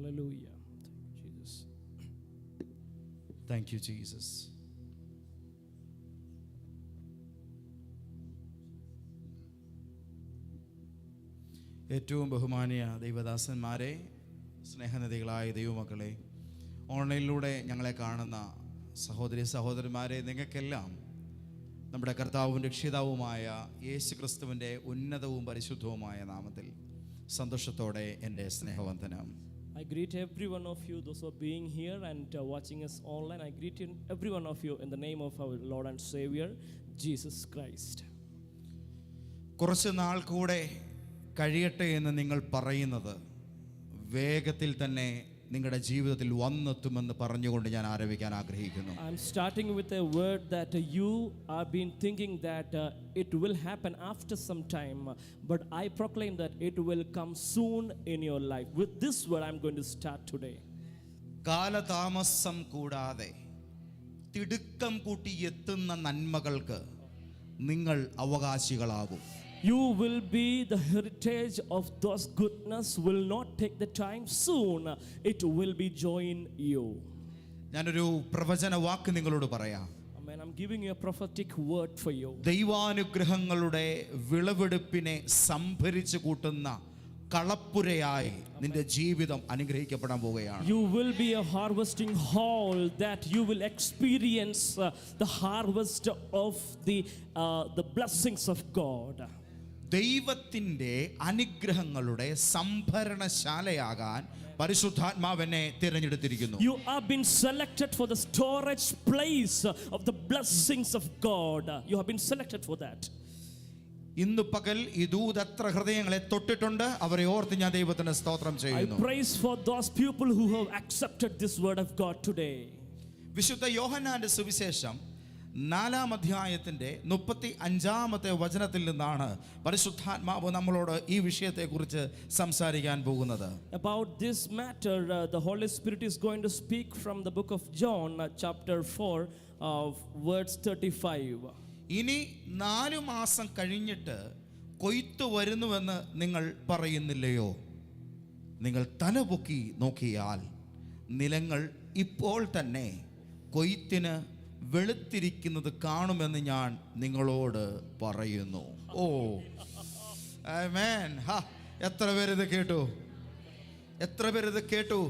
Hallelujah. Thank you, Jesus. Thank you, Jesus. ഏറ്റവും ബഹുമാനീയ ദൈവദാസന്മാരെ, സ്നേഹനിധികളായ ദൈവമക്കളെ, ഓൺലൈനിലൂടെ ഞങ്ങളെ കാണുന്ന സഹോദരി സഹോദരന്മാരെ, നിങ്ങൾക്കെല്ലാം നമ്മുടെ കർത്താവും രക്ഷിതാവുമായ യേശു ക്രിസ്തുവിൻ്റെ ഉന്നതവും പരിശുദ്ധവുമായ നാമത്തിൽ സന്തോഷത്തോടെ എൻ്റെ സ്നേഹവന്ദനം. I greet every one of you, those who are being here and watching us online. I greet every one of you in the name of our Lord and Savior, Jesus Christ. കുറച്ച് നാൾ കൂടെ കഴിയട്ടെ എന്ന് നിങ്ങൾ പറയുന്നത് വേഗത്തിൽ തന്നെ നിങ്ങളുടെ ജീവിതത്തിൽ വന്നെത്തുമെന്ന് പറഞ്ഞുകൊണ്ട് ഞാൻ ആരംഭിക്കാൻ ആഗ്രഹിക്കുന്നു. I'm starting with a word that you have been thinking that it will happen after some time, but I proclaim that it will come soon in your life. With this word I'm going to start today. കാലതാമസം കൂടാതെ തിടുക്കം കൂട്ടി എത്തുന്ന നന്മകൾക്ക് നിങ്ങൾ അവകാശികളാകും. You will be the heritage of those goodness, will not take the time, soon it will be join you. ഞാനൊരു പ്രവചന വാക്ക് നിങ്ങളോട് പറയാം. Amen. I'm giving you a prophetic word for you. ദൈവാനുഗ്രഹങ്ങളുടെ വിളവെടുപ്പിനെ സംഭരിച്ചു കൂട്ടുന്ന കളപ്പുരയായി നിന്റെ ജീവിതം അനുഗ്രഹിക്കപ്പെടാൻ പോവുകയാണ്. You will be a harvesting hall that you will experience the harvest of the blessings of God. ദൈവത്തിൻ്റെ അനുഗ്രഹങ്ങളുടെ സംഭരണശാലയാകാൻ പരിശുദ്ധാത്മാവിനെ തിരഞ്ഞെടുത്തിരിക്കുന്നു. You have been selected for the storage place of the blessings of God. You have been selected for that. ഇന്ന് പകൽ ഈ ദൂതത്ര ഹൃദയങ്ങളെ തൊട്ടിട്ടുണ്ട്. അവരെ ഓർത്ത് ഞാൻ ദൈവത്തിന് സ്തോത്രം ചെയ്യുന്നു. I praise for those people who have accepted this word of God today. വിശുദ്ധ യോഹന്നാന്റെ സുവിശേഷം 4-ാം അധ്യായത്തിന്റെ 35-ാമത്തെ വചനത്തിൽ നിന്നാണ് പരിശുദ്ധാത്മാവ് നമ്മളോട് ഈ വിഷയത്തെക്കുറിച്ച് സംസാരിക്കാൻ പോകുന്നത്. About this matter, the Holy Spirit is going to speak from the book of John, chapter 4, verse 35. ഇനി 4 മാസം കഴിഞ്ഞിട്ട് കൊയ്ത്ത് വരുന്നുവെന്ന് നിങ്ങൾ പറയുന്നില്ലയോ? നിങ്ങൾ തലപൊക്കി നോക്കിയാൽ നിലങ്ങൾ ഇപ്പോൾ തന്നെ കൊയ്ത്തിന് വെളുത്തിരിക്കുന്നത് കാണുമെന്ന് ഞാൻ നിങ്ങളോട് പറയുന്നു. ഓ ആമേൻ. എത്ര പേരിത് കേട്ടു? എത്ര പേരിത് കേട്ടു?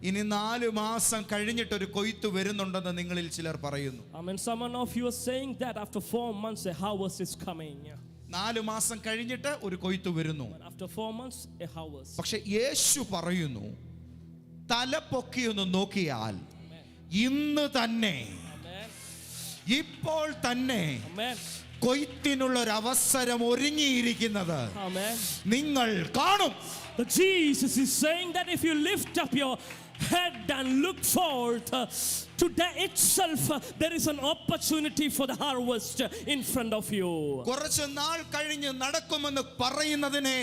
ഇനി 4 മാസം കഴിഞ്ഞിട്ട് ഒരു കൊയ്ത്ത് വരുന്നുണ്ടെന്ന് നിങ്ങളിൽ ചിലർ പറയുന്നു. Amen. Someone of you are saying that after 4 months a harvest is coming. 4 മാസം കഴിഞ്ഞിട്ട് ഒരു കൊയ്ത്ത് വരുന്നു. After 4 months a harvest. പക്ഷെ യേശു പറയുന്നു, തല പൊക്കിയൊന്ന് നോക്കിയാൽ ഇന്ന് തന്നെ, ഇപ്പോൾ തന്നെ കൊയ്ത്തിനുള്ള ഒരു അവസരം ഒരുങ്ങിയിരിക്കുന്നത് നിങ്ങൾ കാണും. Jesus is saying that if you lift up your head and look forth, today itself there is an opportunity for the harvest in front of you. കുറച്ച് നാൾ കഴിഞ്ഞ് നടക്കുമെന്ന് പറയുന്നതിനെ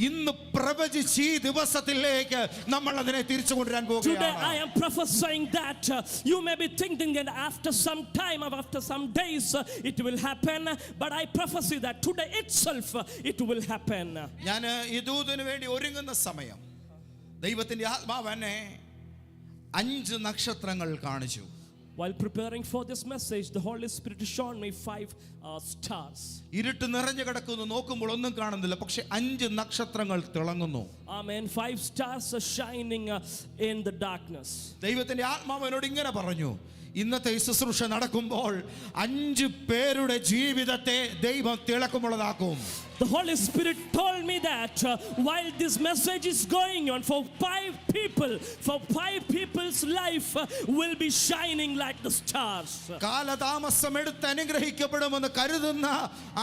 ഇന്ന് പ്രവചിച്ച് ഈ ദിവസത്തിലേക്ക് നമ്മൾ അതിനെ തിരിച്ചു കൊണ്ടുവരാൻ പോകുകയാണ്. Today I am prophesying that you may be thinking that after some time or after some days it will happen, but I prophesy that today itself it will happen. ഞാൻ ഈ ദൂതന് വേണ്ടി ഒരുങ്ങുന്ന സമയം ദൈവത്തിന്റെ ആത്മാവ് എന്നെ 5 നക്ഷത്രങ്ങൾ കാണിച്ചു. While preparing for this message, the Holy Spirit showed me 5 stars. ഇരുട്ട് നിറഞ്ഞു കിടക്കുന്നു, നോക്കുമ്പോൾ ഒന്നും കാണുന്നില്ല, പക്ഷെ 5 നക്ഷത്രങ്ങൾ തിളങ്ങുന്നു. Amen. 5 stars are shining in the darkness. ദൈവത്തിന്റെ ആത്മാവ് എന്നോട് ഇങ്ങനെ പറഞ്ഞു, ഇന്നത്തെ ശുശ്രൂഷ നടക്കുമ്പോൾ 5 പേരുടെ ജീവിതത്തെ ദൈവം തിളക്കമുള്ളതാക്കും. The Holy Spirit told me that while this message is going on, for 5 people's life will be shining like the stars. കാലതാമസം എടുത്ത് അനുഗ്രഹിക്കപ്പെടുമെന്ന് കരുതുന്ന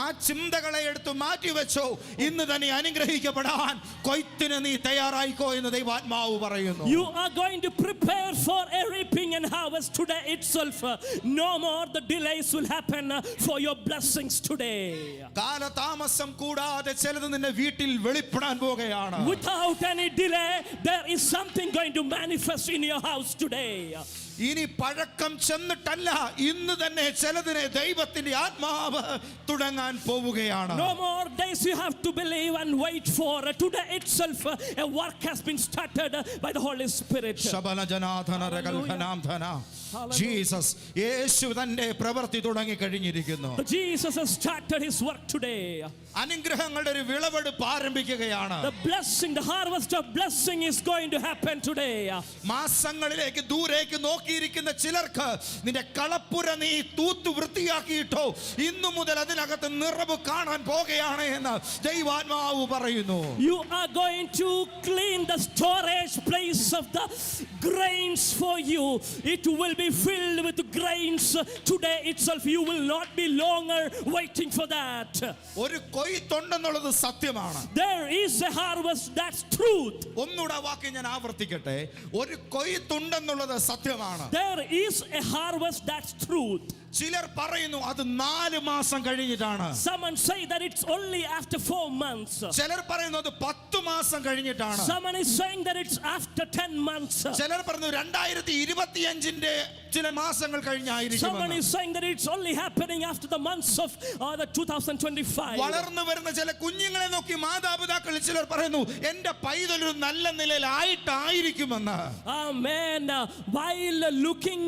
ആ ചിന്തകളെ എടുത്ത് മാറ്റിവെച്ചോ, ഇന്ന് തന്നെ അനുഗ്രഹിക്കപ്പെടാൻ കൊയ്ത്തിന് നീ തയ്യാറായിക്കോ എന്ന് ദൈവാത്മാവ് പറയുന്നു. You are going to prepare for a reaping and harvest today itself. No more the delays will happen for your blessings today. കാലതാമസം കൂടാതെ ചിലത് നിന്റെ വീട്ടിൽ വെളിപ്പെടാൻ പോകുകയാണ്. Without any delay, there is something going to manifest in your house today. ഇനി പഴക്കം ചെന്നിട്ടല്ല, ഇന്ന് തന്നെ ചിലതിനെ ദൈവത്തിന്റെ ആത്മാവ് തുടങ്ങാൻ പോവുകയാണ്. No more days you have to believe and wait for. Today itself a work has been started by the Holy Spirit. ശബല ജനാധന രകൽഘനാം ധന. ജീസസ്, യേശു തന്റെ പ്രവൃത്തി തുടങ്ങി കഴിഞ്ഞിരിക്കുന്നു. Jesus has started his work today. അനുഗ്രഹങ്ങളുടെ ഒരു വിളവെടുപ്പ് ആരംഭിക്കുകയാണ്. The blessing, the harvest of blessing is going to happen today. മാസങ്ങളിലേക്ക് ദൂരേക്ക് നോക്കിയിരിക്കുന്ന ചിലർക്ക് നിന്റെ കളപ്പുര നീ തൂത്തു വൃത്തിയാക്കിയിട്ടോ, ഇന്നു മുതൽ അതിനകത്ത് നിറവ് കാണാൻ പോകുകയാണ് എന്ന് ദൈവാത്മാവ് പറയുന്നു. You are going to clean the storage place of the grains for you. It will be filled with grains today itself. You will not be longer waiting for that. ഒരു കൊയ്ത്തുണ്ടെന്നുള്ളത് സത്യമാണ്. There is a harvest, that's truth. ഒന്നുകൂടെ വാക്യം ഞാൻ ആവർത്തിക്കട്ടെ. ഒരു കൊയ്ത്തുണ്ടെന്നുള്ളത് സത്യമാണ്. There is a harvest, that's truth. ചിലർ പറയുന്നു അത് 4 മാസം കഴിഞ്ഞിട്ടാണ്. Someone say that it's only after 4 months. ചിലർ പറയുന്നു അത് 10 മാസം കഴിഞ്ഞിട്ടാണ്. Someone is saying that it's after 10 months. ചിലർ പറഞ്ഞു 2025ന്റെ ചില മാസങ്ങൾ കഴിഞ്ഞായിരിക്കും. Someone is saying that it's only happening after the months of the 2025. വളർന്നു വരുന്ന ചില കുഞ്ഞുങ്ങളെ നോക്കി മാതാപിതാക്കൾ ചിലർ പറയുന്നു എൻ്റെ പൈതൽ ഒരു നല്ല നിലയിലായിട്ടായിരിക്കുമെന്ന്. Amen. While looking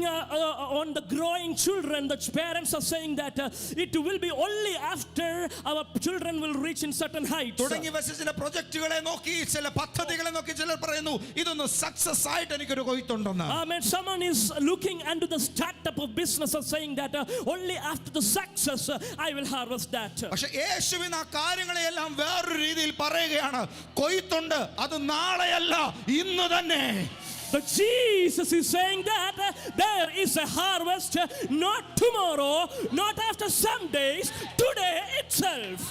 on the growing children, the parents are saying that it will be only after our children will reach in certain heights. തുടങ്ങി വെച്ച ചില പ്രൊജക്റ്റുകളെ നോക്കി, ചില പദ്ധതികളെ നോക്കി ചിലർ പറയുന്നു ഇതൊന്ന് സക്സസ് ആയിട്ട് എനിക്കൊരു കൊയ്ത്തുണ്ടെന്ന്. Amen. Someone is looking into the startup of business and saying that only after the success I will harvest that. പക്ഷേ യേശുവിന് ആ കാര്യങ്ങളെല്ലാം വേറൊരു രീതിയിൽ പറയുകയാണ്. കൊയ്ത്തുണ്ട്, അത് നാളെയല്ല ഇന്ന് തന്നെ. But Jesus is saying that there is a harvest, not tomorrow, not after some days, today itself.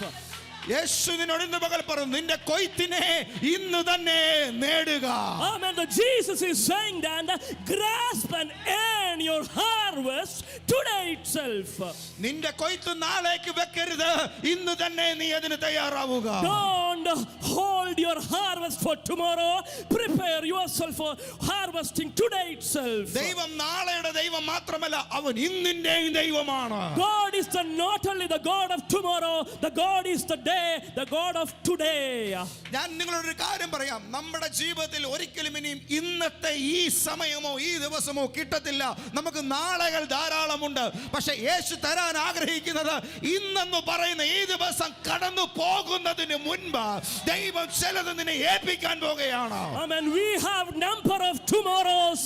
യേശു നിന്നോട് ഇന്ന് പകൽ പറഞ്ഞു നിന്റെ കൊയ്ത്തിനെ ഇന്ന് തന്നെ നേടുക. Amen. Jesus is saying that grasp and earn your harvest today itself. നിന്റെ കൊയ്ത്ത് നാളേക്ക് വെക്കരുത്, ഇന്ന് തന്നെ നീ അതിന് തയ്യാറാവുക. Don't hold your harvest for tomorrow. Prepare yourself for harvesting today itself. ദൈവം നാളെയുടെ ദൈവം മാത്രമല്ല, അവൻ ഇന്നിന്റെയും ദൈവമാണ്. God is not only the God of tomorrow, the God is the the God of today. ഞാൻ നിങ്ങളോട് ഒരു കാര്യം പറയാം. നമ്മുടെ ജീവിതത്തിൽ ഒരിക്കലും ഇനിയും ഇന്നത്തെ ഈ സമയമോ ഈ ദിവസമോ കിട്ടത്തില്ല. നമുക്ക് നാളുകൾ ധാരാളമുണ്ട്. പക്ഷെ യേശു തരാൻ ആഗ്രഹിക്കുന്നത് ഇന്നെന്ന് പറയുന്ന ഈ ദിവസം കടന്നു പോകുന്നതിന് മുൻപ് ദൈവം ചിലത് നിന്നെ ഏൽപ്പിക്കാൻ പോകുകയാണ്. Amen. We have number of tomorrows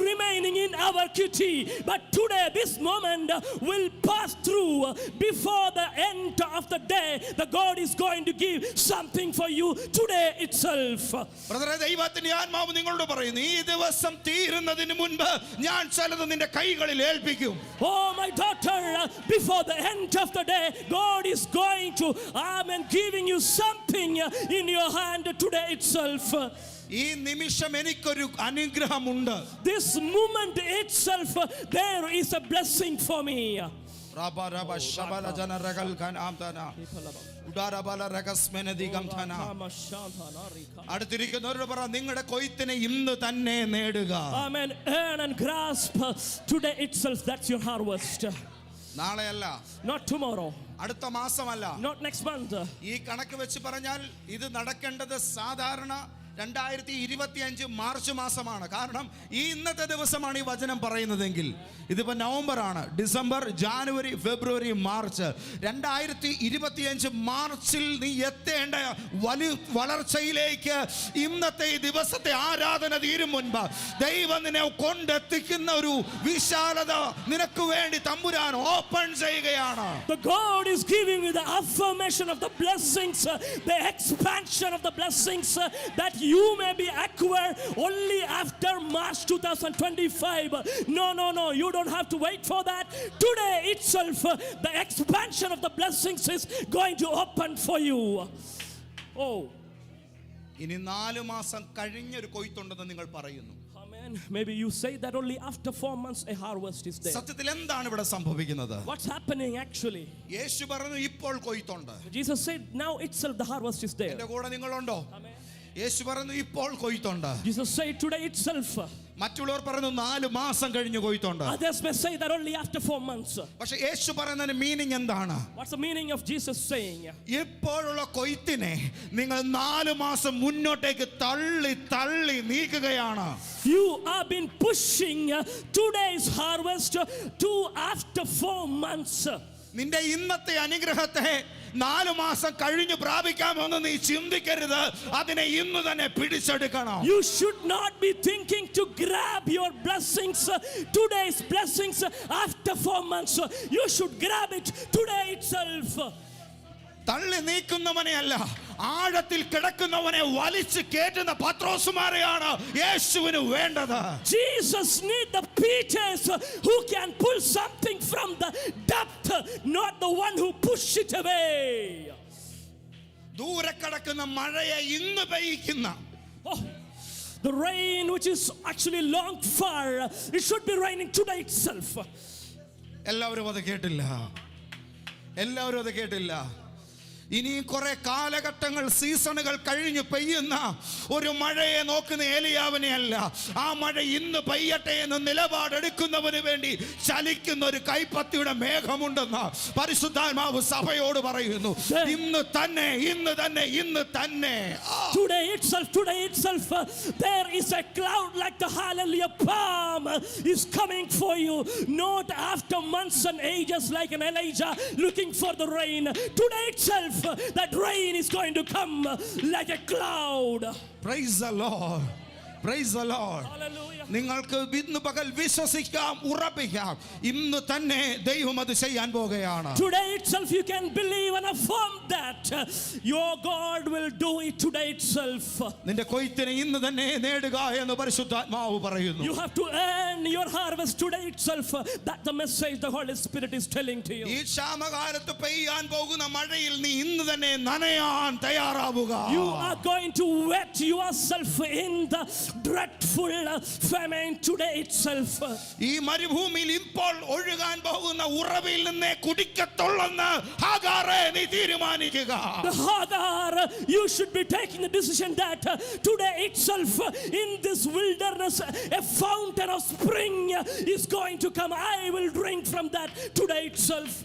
remaining in our kitty, but today this moment will pass through. Before the end of the day, the God is going to give something for you today itself. ബ്രദറെ, ദൈവത്തിന്റെ ആത്മാവ് നിങ്ങളോട് പറയുന്നു ഈ ദിവസം തീരുന്നതിന് മുൻപ് ഞാൻ ചിലത് നിന്റെ കൈകളിൽ ഏൽപ്പിക്കും. Oh my daughter, before the end of the day, God is going to, amen, giving you something in your hand today itself. ഈ നിമിഷം എനിക്കൊരു അനുഗ്രഹമുണ്ട്. This moment itself, there is a blessing for me. അടുത്തിരിക്കുന്നവരോട് പറ നിങ്ങളുടെ കൊയ്ത്തിനെ ഇന്ന് തന്നെ നേടുക. Amen. Earn and grasp today itself. That's your harvest. നാളെയല്ല, not tomorrow, അടുത്ത മാസമല്ല, not next month. ഈ കണക്ക് വെച്ച് പറഞ്ഞാൽ ഇത് നടക്കേണ്ടത് സാധാരണ 2025 മാർച്ച് മാസമാണ്. കാരണം ഈ ഇന്നത്തെ ദിവസമാണ് ഈ വചനം പറയുന്നതെങ്കിൽ ഇതിപ്പോൾ നവംബറാണ്, ഡിസംബർ, ജാനുവരി, ഫെബ്രുവരി, മാർച്ച്. 2025 മാർച്ചിൽ നീ എത്തേണ്ട വളർച്ചയിലേക്ക് ഇന്നത്തെ ഈ ദിവസത്തെ ആരാധന തീരും മുൻപ് ദൈവം നിന്നെ കൊണ്ടെത്തിക്കുന്ന ഒരു വിശാലത നിനക്ക് വേണ്ടി തമ്പുരാൻ ഓപ്പൺ ചെയ്യുകയാണ്. The God is giving you the affirmation of the blessings, the expansion of the blessings that you may be acquired only after March 2025. No, you don't have to wait for that. Today itself, the expansion of the blessings is going to open for you. Oh, ഇനി 4 മാസം കഴിഞ്ഞൊരു കൊയ്ത്തുണ്ടെന്ന് നിങ്ങൾ പറയുന്നു. amen. Amen. Maybe you say that only after 4 months a harvest is there. സത്യത്തിൽ എന്താണ് ഇവിടെ സംഭവിക്കുന്നത്? What's happening actually? യേശു പറഞ്ഞു ഇപ്പോൾ കൊയ്ത്തുണ്ട്. Jesus said now itself the harvest is there. എന്റെ കൂടെ നിങ്ങളുണ്ടോ? Amen. യേശു പറഞ്ഞു ഇപ്പോൾ കൊയ്ത്തുണ്ട്. Jesus said today itself. മറ്റുള്ളവർ പറഞ്ഞു 4 മാസം കഴിഞ്ഞ് കൊയ്ത്തുണ്ട്. Others may say that only after 4 months. പക്ഷേ യേശു പറയുന്നതിന്റെ മീനിങ് എന്താണ്? What's the meaning of Jesus saying? ഇപ്പോഴുള്ള കൊയ്ത്തിനെ നിങ്ങൾ 4 മാസം മുന്നോട്ടേക്ക് തള്ളി തള്ളി നീക്കുകയാണ്. You have been pushing today's harvest to after 4 months. നിന്റെ ഇന്നത്തെ അനുഗ്രഹത്തെ 4 മാസം കഴിഞ്ഞ് പ്രാപിക്കാമെന്ന് നീ ചിന്തിക്കരുത്. അതിനെ ഇന്ന് തന്നെ പിടിച്ചെടുക്കണം. You should not be thinking to grab your blessings, today's blessings after 4 months. You should grab it today itself. തള്ളി നീക്കുന്നവനെ അല്ല, ആഴത്തിൽ കിടക്കുന്നവനെ വലിച്ചു കേറ്റുന്ന പത്രോസുമാരെയാണ് യേശുവിന് വേണ്ടത്. Jesus need the Peters who can pull something from the depth, not the one who push it away. ദൂരെ കിടക്കുന്ന മഴയെ ഇന്ന് പെയ്യിക്കുന്ന, Oh, the rain which is actually long far, it should be raining today itself. എല്ലാവരും അത് കേട്ടില്ല. എല്ലാവരും അത് കേട്ടില്ല. ഇനി കുറെ കാലഘട്ടങ്ങൾ സീസണുകൾ കഴിഞ്ഞ് പെയ്യുന്ന ഒരു മഴയെ നോക്കുന്ന ഏലിയാവിനെ അല്ല, ആ മഴ ഇന്ന് പെയ്യട്ടെ എന്ന് നിലപാടെടുക്കുന്നവന് വേണ്ടി ചലിക്കുന്ന ഒരു കൈപ്പത്തിയുടെ മേഘമുണ്ടെന്ന് പരിശുദ്ധാത്മാവ് സഭയോട് പറയുന്നു. ഇന്ന് തന്നെ, ഇന്ന് തന്നെ, ഇന്ന് തന്നെ. Today itself, there is a cloud like the hallelujah palm is coming for you. Not after months and ages like an Elijah looking for the rain. Today itself, that rain is going to come like a cloud. Praise the Lord. Praise the Lord. Hallelujah. നിങ്ങൾക്ക് ഇന്ന് പകൽ വിശ്വസിക്കാം, ഉറപ്പിക്കാം, ഇന്ന് തന്നെ ദൈവം അത് ചെയ്യാൻ പോകുകയാണ്. Today itself you can believe and affirm that your God will do it today itself. നിന്റെ കൊയ്ത്തിനെ ഇന്ന് തന്നെ നേടുക എന്ന് പരിശുദ്ധാത്മാവ് പറയുന്നു. You have to earn your harvest today itself. That's the message the Holy Spirit is telling to you. ഈ ക്ഷാമകാലത്ത് പെയ്യാൻ പോകുന്ന മഴയിൽ നീ ഇന്ന് തന്നെ നനയാൻ തയ്യാറാവുക. You are going to wet yourself in the dreadful famine today itself. ഈ മരുഭൂമിയിൽ ഇപ്പോൾ ഒഴുകാൻ പോകുന്ന ഉറവിൽ നിന്നേ കുടിക്കത്തുള്ളെന്ന് ഹാഗാറേ നീ തീരുമാനിക്കുക. Hagar, you should be taking the decision that today itself in this wilderness a fountain of spring is going to come. I will drink from that today itself.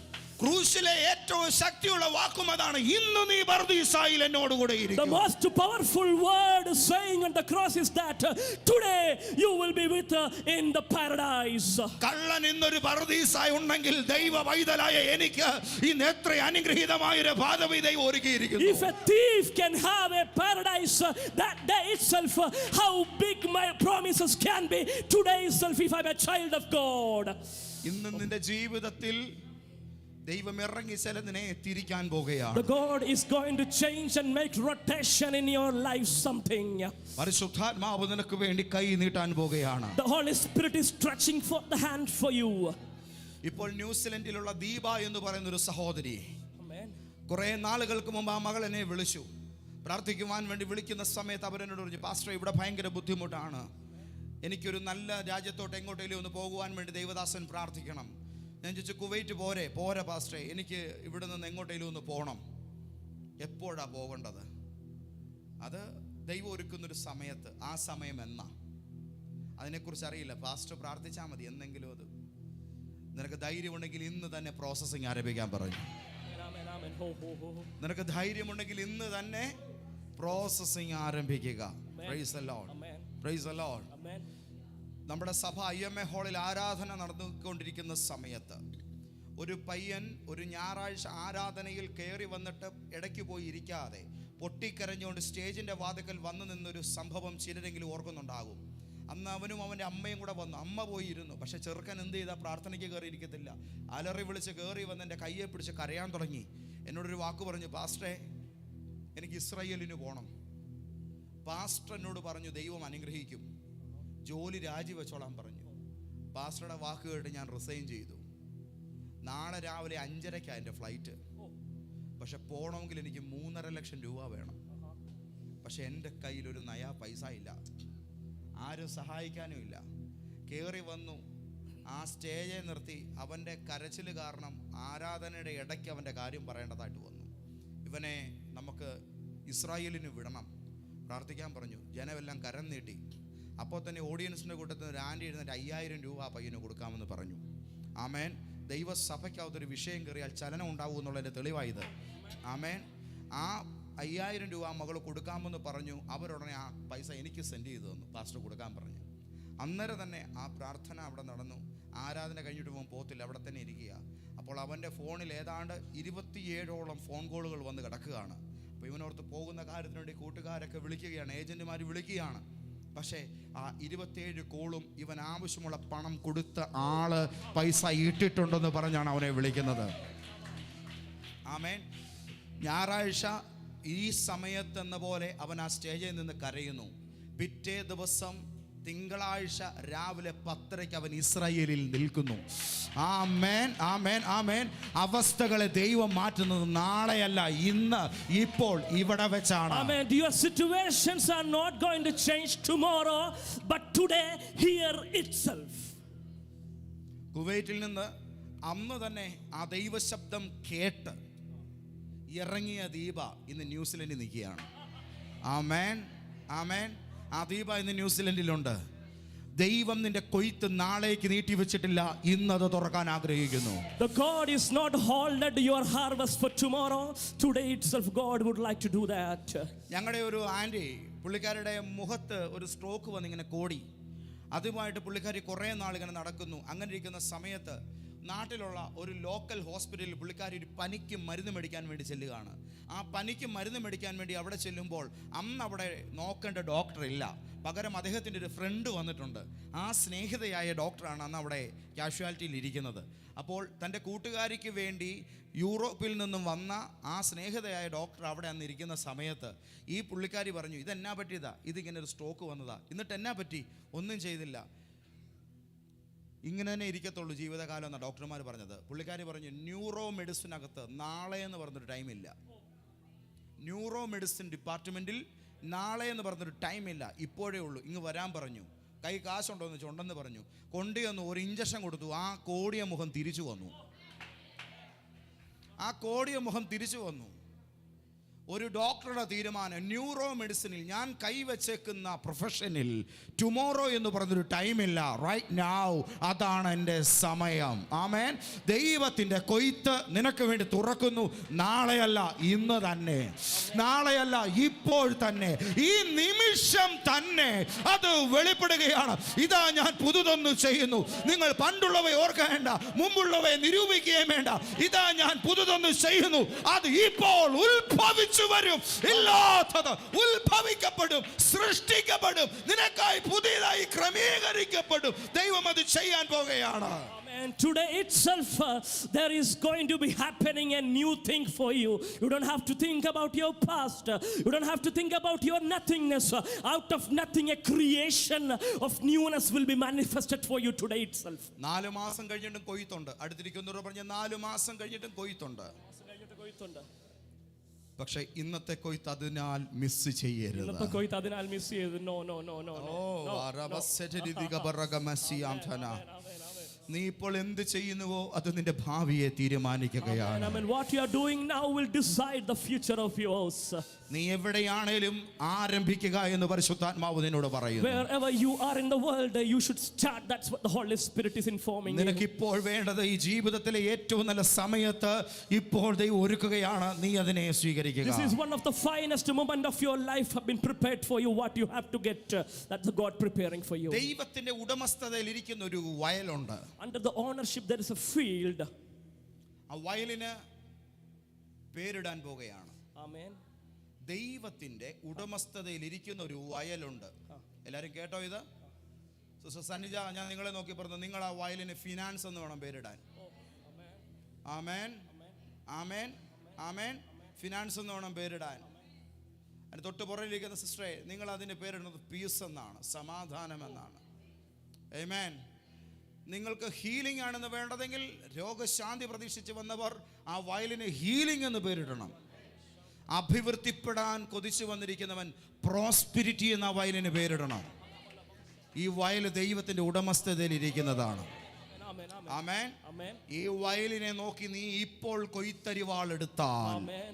ക്രൂശിലെ ഏറ്റവും ശക്തിയുള്ള വാക്കും അതാണ്, ഇന്ന് നീ പർദീസായിൽ എന്നോട് കൂടെ The ഇരിക്കും. most powerful word saying on the cross is that today you will be with in the paradise. കള്ളൻ ഇന്നൊരു പർദീസായി ഉണ്ടെങ്കിൽ ദൈവ പൈതലായ എനിക്ക് ഇന്ന് എത്ര അനുഗ്രഹീതമായ ഒരു പദവി ദൈവം ഒരുക്കിയിരിക്കുന്നു. If a thief can have a paradise that day itself, how big my promises can be today itself if I'm a child of God. ഇന്ന് നിന്റെ ജീവിതത്തിൽ ദൈവം ഇറങ്ങി ചിലതിനെ തിരിക്കാൻ പോകുകയാണ്. The God is going to change and make rotation in your life something. പരിശുദ്ധാത്മാവ് നിനക്ക് വേണ്ടി കൈ നീട്ടാൻ പോകുകയാണ്. The Holy Spirit is stretching for the hand for you. ഇപ്പോൾ ന്യൂസിലൻഡിലുള്ള ദീപ എന്ന് പറയുന്ന ഒരു സഹോദരി, Amen. കുറെ നാളുകൾക്ക് മുമ്പ് ആ മകൾ എന്നെ വിളിച്ചു. പ്രാർത്ഥിക്കുവാൻ വേണ്ടി വിളിക്കുന്ന സമയത്ത് അവരെന്നോട് പറഞ്ഞു, പാസ്റ്റർ ഇവിടെ ഭയങ്കര ബുദ്ധിമുട്ടാണ്, എനിക്കൊരു നല്ല രാജ്യത്തോട്ട് എങ്ങോട്ടെങ്കിലും ഒന്ന് പോകുവാൻ വേണ്ടി ദൈവദാസൻ പ്രാർത്ഥിക്കണം. ഞാൻ ചോദിച്ചു, കുവൈറ്റ് പോരെ പാസ്റ്ററെ, എനിക്ക് ഇവിടെ നിന്ന് എങ്ങോട്ടെങ്കിലും ഒന്ന് പോകണം. എപ്പോഴാ പോകേണ്ടത്? അത് ദൈവം ഒരുക്കുന്നൊരു സമയത്ത്, ആ സമയം എന്നാ അതിനെക്കുറിച്ച് അറിയില്ല. പാസ്റ്റർ പ്രാർത്ഥിച്ചാൽ മതി, എന്തെങ്കിലും അത് നിനക്ക് ധൈര്യമുണ്ടെങ്കിൽ ഇന്ന് തന്നെ പ്രോസസ്സിങ് ആരംഭിക്കാൻ പറഞ്ഞു. നിനക്ക് ധൈര്യമുണ്ടെങ്കിൽ ഇന്ന് തന്നെ പ്രോസസ്സിങ് ആരംഭിക്കുക. Praise the Lord. Praise the Lord. നമ്മുടെ സഭ IMA ഹാളിൽ ആരാധന നടന്നുകൊണ്ടിരിക്കുന്ന സമയത്ത് ഒരു പയ്യൻ ഒരു ഞായറാഴ്ച ആരാധനയിൽ കയറി വന്നിട്ട് ഇടയ്ക്ക് പോയി ഇരിക്കാതെ പൊട്ടിക്കരഞ്ഞുകൊണ്ട് സ്റ്റേജിൻ്റെ വാതിക്കൽ വന്നു നിന്നൊരു സംഭവം ചിലരെങ്കിലും ഓർക്കുന്നുണ്ടാകും. അന്ന് അവനും അവൻ്റെ അമ്മയും കൂടെ വന്നു. അമ്മ പോയി ഇരുന്നു. പക്ഷെ ചെറുക്കൻ എന്ത് ചെയ്താൽ പ്രാർത്ഥനയ്ക്ക് കയറി ഇരിക്കത്തില്ല. അലറി വിളിച്ച് കയറി വന്ന് എൻ്റെ കയ്യെ പിടിച്ച് കരയാൻ തുടങ്ങി. എന്നോടൊരു വാക്ക് പറഞ്ഞു, പാസ്റ്ററെ എനിക്ക് ഇസ്രായേലിന് പോകണം. പാസ്റ്റർ എന്നോട് പറഞ്ഞു ദൈവം അനുഗ്രഹിക്കും, ജോലി രാജിവെച്ചോളാൻ പറഞ്ഞു. പാസ്റ്ററുടെ വാക്ക് കേട്ട് ഞാൻ റിസൈൻ ചെയ്തു. നാളെ രാവിലെ 5:30 എൻ്റെ ഫ്ലൈറ്റ്. പക്ഷെ പോകണമെങ്കിൽ എനിക്ക് 3.5 ലക്ഷം രൂപ വേണം. പക്ഷെ എൻ്റെ കയ്യിൽ ഒരു നയാ പൈസ ഇല്ല. ആരും സഹായിക്കാനുമില്ല. കയറി വന്നു, ആ സ്റ്റേജെ നിർത്തി. അവൻ്റെ കരച്ചിൽ കാരണം ആരാധനയുടെ ഇടയ്ക്ക് അവൻ്റെ കാര്യം പറയേണ്ടതായിട്ട് വന്നു. ഇവനെ നമുക്ക് ഇസ്രായേലിന് വിടണം, പ്രാർത്ഥിക്കാൻ പറഞ്ഞു. ജനമെല്ലാം കരം നീട്ടി. അപ്പോൾ തന്നെ ഓഡിയൻസിൻ്റെ കൂട്ടത്തിൽ ഒരു ആൻറ്റി എഴുന്നേറ്റ് 5000 രൂപ ആ പയ്യന് കൊടുക്കാമെന്ന് പറഞ്ഞു. ആമേൻ. ദൈവസഭയ്ക്കകത്തൊരു വിഷയം കയറിയാൽ ചലനം ഉണ്ടാവും എന്നുള്ളതിൻ്റെ തെളിവായത്. ആമേൻ. ആ 5000 രൂപ മകൾ കൊടുക്കാമെന്ന് പറഞ്ഞു. അവരുടനെ ആ പൈസ എനിക്ക് സെൻഡ് ചെയ്തു തന്നു, പാസ്റ്റർ കൊടുക്കാൻ പറഞ്ഞു. അന്നേരം തന്നെ ആ പ്രാർത്ഥന അവിടെ നടന്നു. ആരാധന കഴിഞ്ഞിട്ട് പോകുമ്പോൾ പോത്തില്ല, അവിടെ തന്നെ ഇരിക്കുക. അപ്പോൾ അവൻ്റെ ഫോണിൽ ഏതാണ്ട് 27ഓളം ഫോൺ കോളുകൾ വന്ന് കിടക്കുകയാണ്. അപ്പോൾ ഇവനോർത്ത് പോകുന്ന കാര്യത്തിന് വേണ്ടി കൂട്ടുകാരൊക്കെ വിളിക്കുകയാണ്, ഏജൻറ്റുമാർ വിളിക്കുകയാണ്. പക്ഷേ ആ 27 കോളും ഇവൻ ആവശ്യമുള്ള പണം കൊടുത്ത ആള് പൈസ ഇട്ടിട്ടുണ്ടെന്ന് പറഞ്ഞാണ് അവനെ വിളിക്കുന്നത്. ആമേൻ. ഞായറാഴ്ച ഈ സമയത്തെന്ന പോലെ അവൻ ആ സ്റ്റേജിൽ നിന്ന് കരയുന്നു. പിറ്റേ ദിവസം തിങ്കളാഴ്ച രാവിലെ 10:30 അവൻ ഇസ്രായേലിൽ നിൽക്കുന്നു. ആമേൻ, ആമേൻ, ആമേൻ. അവസ്ഥകളെ ദൈവം മാറ്റുന്നത് നാളെയല്ല, ഇന്ന്, ഇപ്പോൾ, ഇവിടെ വെച്ചാണ്. Amen. Your situations are not going to change tomorrow, but today, here itself. കുവൈറ്റിൽ നിന്ന് അന്ന് തന്നെ ആ ദൈവശബ്ദം കേട്ട് ഇറങ്ങിയ ദീപ ഇന്ന് ന്യൂസിലൻഡിൽ നിൽക്കുകയാണ്. ആമേൻ, ആമേൻ. ആ ദീപ ഇന്ന് ന്യൂസിലൻഡിലുണ്ട്. ദൈവം നിന്റെ കൊയ്ത്ത് നാളേക്ക് നീട്ടി വെച്ചിട്ടില്ല, ഇന്നത് തുറക്കാൻ ആഗ്രഹിക്കുന്നു. The God is not holding your harvest for tomorrow. Today itself God would like to do that. ഞങ്ങളുടെ ഒരു ആൻറ്റി, പുള്ളിക്കാരുടെ മുഖത്ത് ഒരു സ്ട്രോക്ക് വന്ന് ഇങ്ങനെ കോടി. അതുമായിട്ട് പുള്ളിക്കാരി കുറേ നാൾ ഇങ്ങനെ നടക്കുന്നു. അങ്ങനെ ഇരിക്കുന്ന സമയത്ത് നാട്ടിലുള്ള ഒരു ലോക്കൽ ഹോസ്പിറ്റലിൽ പുള്ളിക്കാരി ഒരു പനിക്ക് മരുന്ന് മേടിക്കാൻ വേണ്ടി ചെല്ലുകയാണ്. ആ പനിക്ക് മരുന്ന് മേടിക്കാൻ വേണ്ടി അവിടെ ചെല്ലുമ്പോൾ അന്ന് അവിടെ നോക്കേണ്ട ഡോക്ടർ ഇല്ല. പകരം അദ്ദേഹത്തിൻ്റെ ഒരു ഫ്രണ്ട് വന്നിട്ടുണ്ട്. ആ സ്നേഹിതയായ ഡോക്ടറാണ് അന്ന് അവിടെ കാഷ്വാലിറ്റിയിൽ ഇരിക്കുന്നത്. അപ്പോൾ തൻ്റെ കൂട്ടുകാരിക്ക് വേണ്ടി യൂറോപ്പിൽ നിന്നും വന്ന ആ സ്നേഹിതയായ ഡോക്ടർ അവിടെ അന്ന് ഇരിക്കുന്ന സമയത്ത് ഈ പുള്ളിക്കാരി പറഞ്ഞു, ഇതെന്നാ പറ്റിയതാ, ഇതിങ്ങനെ ഒരു സ്ട്രോക്ക് വന്നതാ, എന്നിട്ട് എന്നാ പറ്റി, ഒന്നും ചെയ്തില്ല, ഇങ്ങനെ തന്നെ ഇരിക്കത്തുള്ളൂ ജീവിതകാലം എന്നാണ് ഡോക്ടർമാർ പറഞ്ഞത്. പുള്ളിക്കാരി പറഞ്ഞു, ന്യൂറോ മെഡിസിനകത്ത് നാളെ എന്ന് പറഞ്ഞൊരു ടൈമില്ല. ന്യൂറോ മെഡിസിൻ ഡിപ്പാർട്ട്മെൻറ്റിൽ നാളെ എന്ന് പറഞ്ഞൊരു ടൈമില്ല, ഇപ്പോഴേ ഉള്ളൂ, ഇങ്ങ് വരാൻ പറഞ്ഞു. കൈ കാശുണ്ടോ എന്ന് വെച്ചാൽ ഉണ്ടെന്ന് പറഞ്ഞു. കൊണ്ടുവന്നു, ഒരു ഇഞ്ചക്ഷൻ കൊടുത്തു. ആ കോടിയ മുഖം തിരിച്ചു വന്നു. ആ കോടിയ മുഖം തിരിച്ചു വന്നു. ഒരു ഡോക്ടറുടെ തീരുമാനം, ന്യൂറോ മെഡിസിനിൽ ഞാൻ കൈവച്ചേക്കുന്ന പ്രൊഫഷനിൽ ടുമോറോ എന്ന് പറഞ്ഞൊരു ടൈമില്ല, റൈറ്റ് നൗ, അതാണ് എൻ്റെ സമയം. ആമേൻ. ദൈവത്തിൻ്റെ കൊയ്ത്ത് നിനക്ക് വേണ്ടി തുറക്കുന്നു. നാളെയല്ല, ഇന്ന് തന്നെ. നാളെയല്ല, ഇപ്പോൾ തന്നെ, ഈ നിമിഷം തന്നെ അത് വെളിപ്പെടുകയാണ്. ഇതാ ഞാൻ പുതുതൊന്ന് ചെയ്യുന്നു. നിങ്ങൾ പണ്ടുള്ളവയെ ഓർക്കേണ്ട, മുമ്പുള്ളവയെ നിരൂപിക്കുകയും വേണ്ട. ഇതാ ഞാൻ പുതുതൊന്ന് ചെയ്യുന്നു. അത് ഇപ്പോൾ ഉത്ഭവിച്ചു വരും. ഇല്ലാത്തത് ഉത്ഭവിക്കപ്പെടും, സൃഷ്ടിക്കപ്പെടും, നിനക്കായി പുതിയതായി ക്രമീകരിക്കപ്പെടും. ദൈവം അത് ചെയ്യാൻ പോകുകയാണ്. And today itself there is going to be happening a new thing for you. You don't have to think about your past. You don't have to think about your nothingness. Out of nothing a creation of newness will be manifested for you today itself. 4 മാസം കഴിഞ്ഞിട്ടും കൊയ്ത്തുണ്ട്. അടുത്തിരിക്കുന്നവർ പറഞ്ഞ 4 മാസം കഴിഞ്ഞിട്ടും കൊയ്ത്തുണ്ട്. പക്ഷേ ഇന്നത്തെ കൊയ്ത്ത് അതിനാൽ miss ചെയ്യരുത്. ഇന്നത്തെ കൊയ്ത്ത് അതിനാൽ മിസ് ചെയ്യരുത്. No no no no no. നീ ഇപ്പോൾ എന്ത് ചെയ്യുന്നുവോ അത് നിന്റെ ഭാവിയെ തീരുമാനിക്കുകയാണ്. I mean, what you are doing now will decide the future of yours. നീ എവിടെയാണേലും ആരംഭിക്കുക എന്ന് പരിശുദ്ധാത്മാവ് നിന്നോട് പറയുന്നു. Wherever you are in the world, you should start. That's what the Holy Spirit is informing you. നിനക്ക് ഇപ്പോൾ വേണ്ടത് ഈ ജീവിതത്തിലെ ഏറ്റവും നല്ല സമയത്ത് ഇപ്പോൾ ദൈവം ഒരുക്കുകയാണ്. നീ അതിനെ സ്വീകരിക്കുക. This is one of the finest moment of your life have been prepared for you. What you have to get, that's the God preparing for you. ദൈവത്തിന്റെ ഉടമസ്ഥതയിൽ ഇരിക്കുന്ന ഒരു വയലുണ്ട്. Under the ownership there is a field. ആ വയലിന് പേരിടാൻ പോകുകയാണ്. Amen. ദൈവത്തിന്റെ ഉടമസ്ഥതയിൽ ഇരിക്കുന്ന ഒരു വയലുണ്ട്. എല്ലാരും കേട്ടോ ഇത്? സന്നിജ, ഞാൻ നിങ്ങളെ നോക്കി പറഞ്ഞു, നിങ്ങൾ ആ വയലിന് ഫിനാൻസ് എന്ന് വേണം പേരിടാൻ. ആമേൻ, ആമേൻ, ആമേൻ. ഫിനാൻസ് എന്ന് വേണം പേരിടാൻ. അതിന് തൊട്ട് പുറകിലിരിക്കുന്ന സിസ്റ്ററെ, നിങ്ങൾ അതിന് പേരിടുന്നത് പീസ് എന്നാണ്, സമാധാനം എന്നാണ്. ആമേൻ. നിങ്ങൾക്ക് ഹീലിംഗ് ആണെന്ന് വേണ്ടതെങ്കിൽ, രോഗശാന്തി പ്രതീക്ഷിച്ച് വന്നവർ ആ വയലിന് ഹീലിംഗ് എന്ന് പേരിടണം. അഭിവൃദ്ധിപ്പെടാൻ കൊതിച്ചു വന്നിരിക്കുന്നവൻ പ്രോസ്പിരിറ്റി എന്ന വയലിന് പേരിടണം. ഈ വയൽ ദൈവത്തിന്റെ ഉടമസ്ഥതയിൽ ഇരിക്കുന്നതാണ്. Amen. Amen. ആമേൻ. Amen. ഈ വയലിനെ നോക്കി നീ ഇപ്പോൾ കൊയ്ത്തരിവാൾ എടുത്താൽ Amen.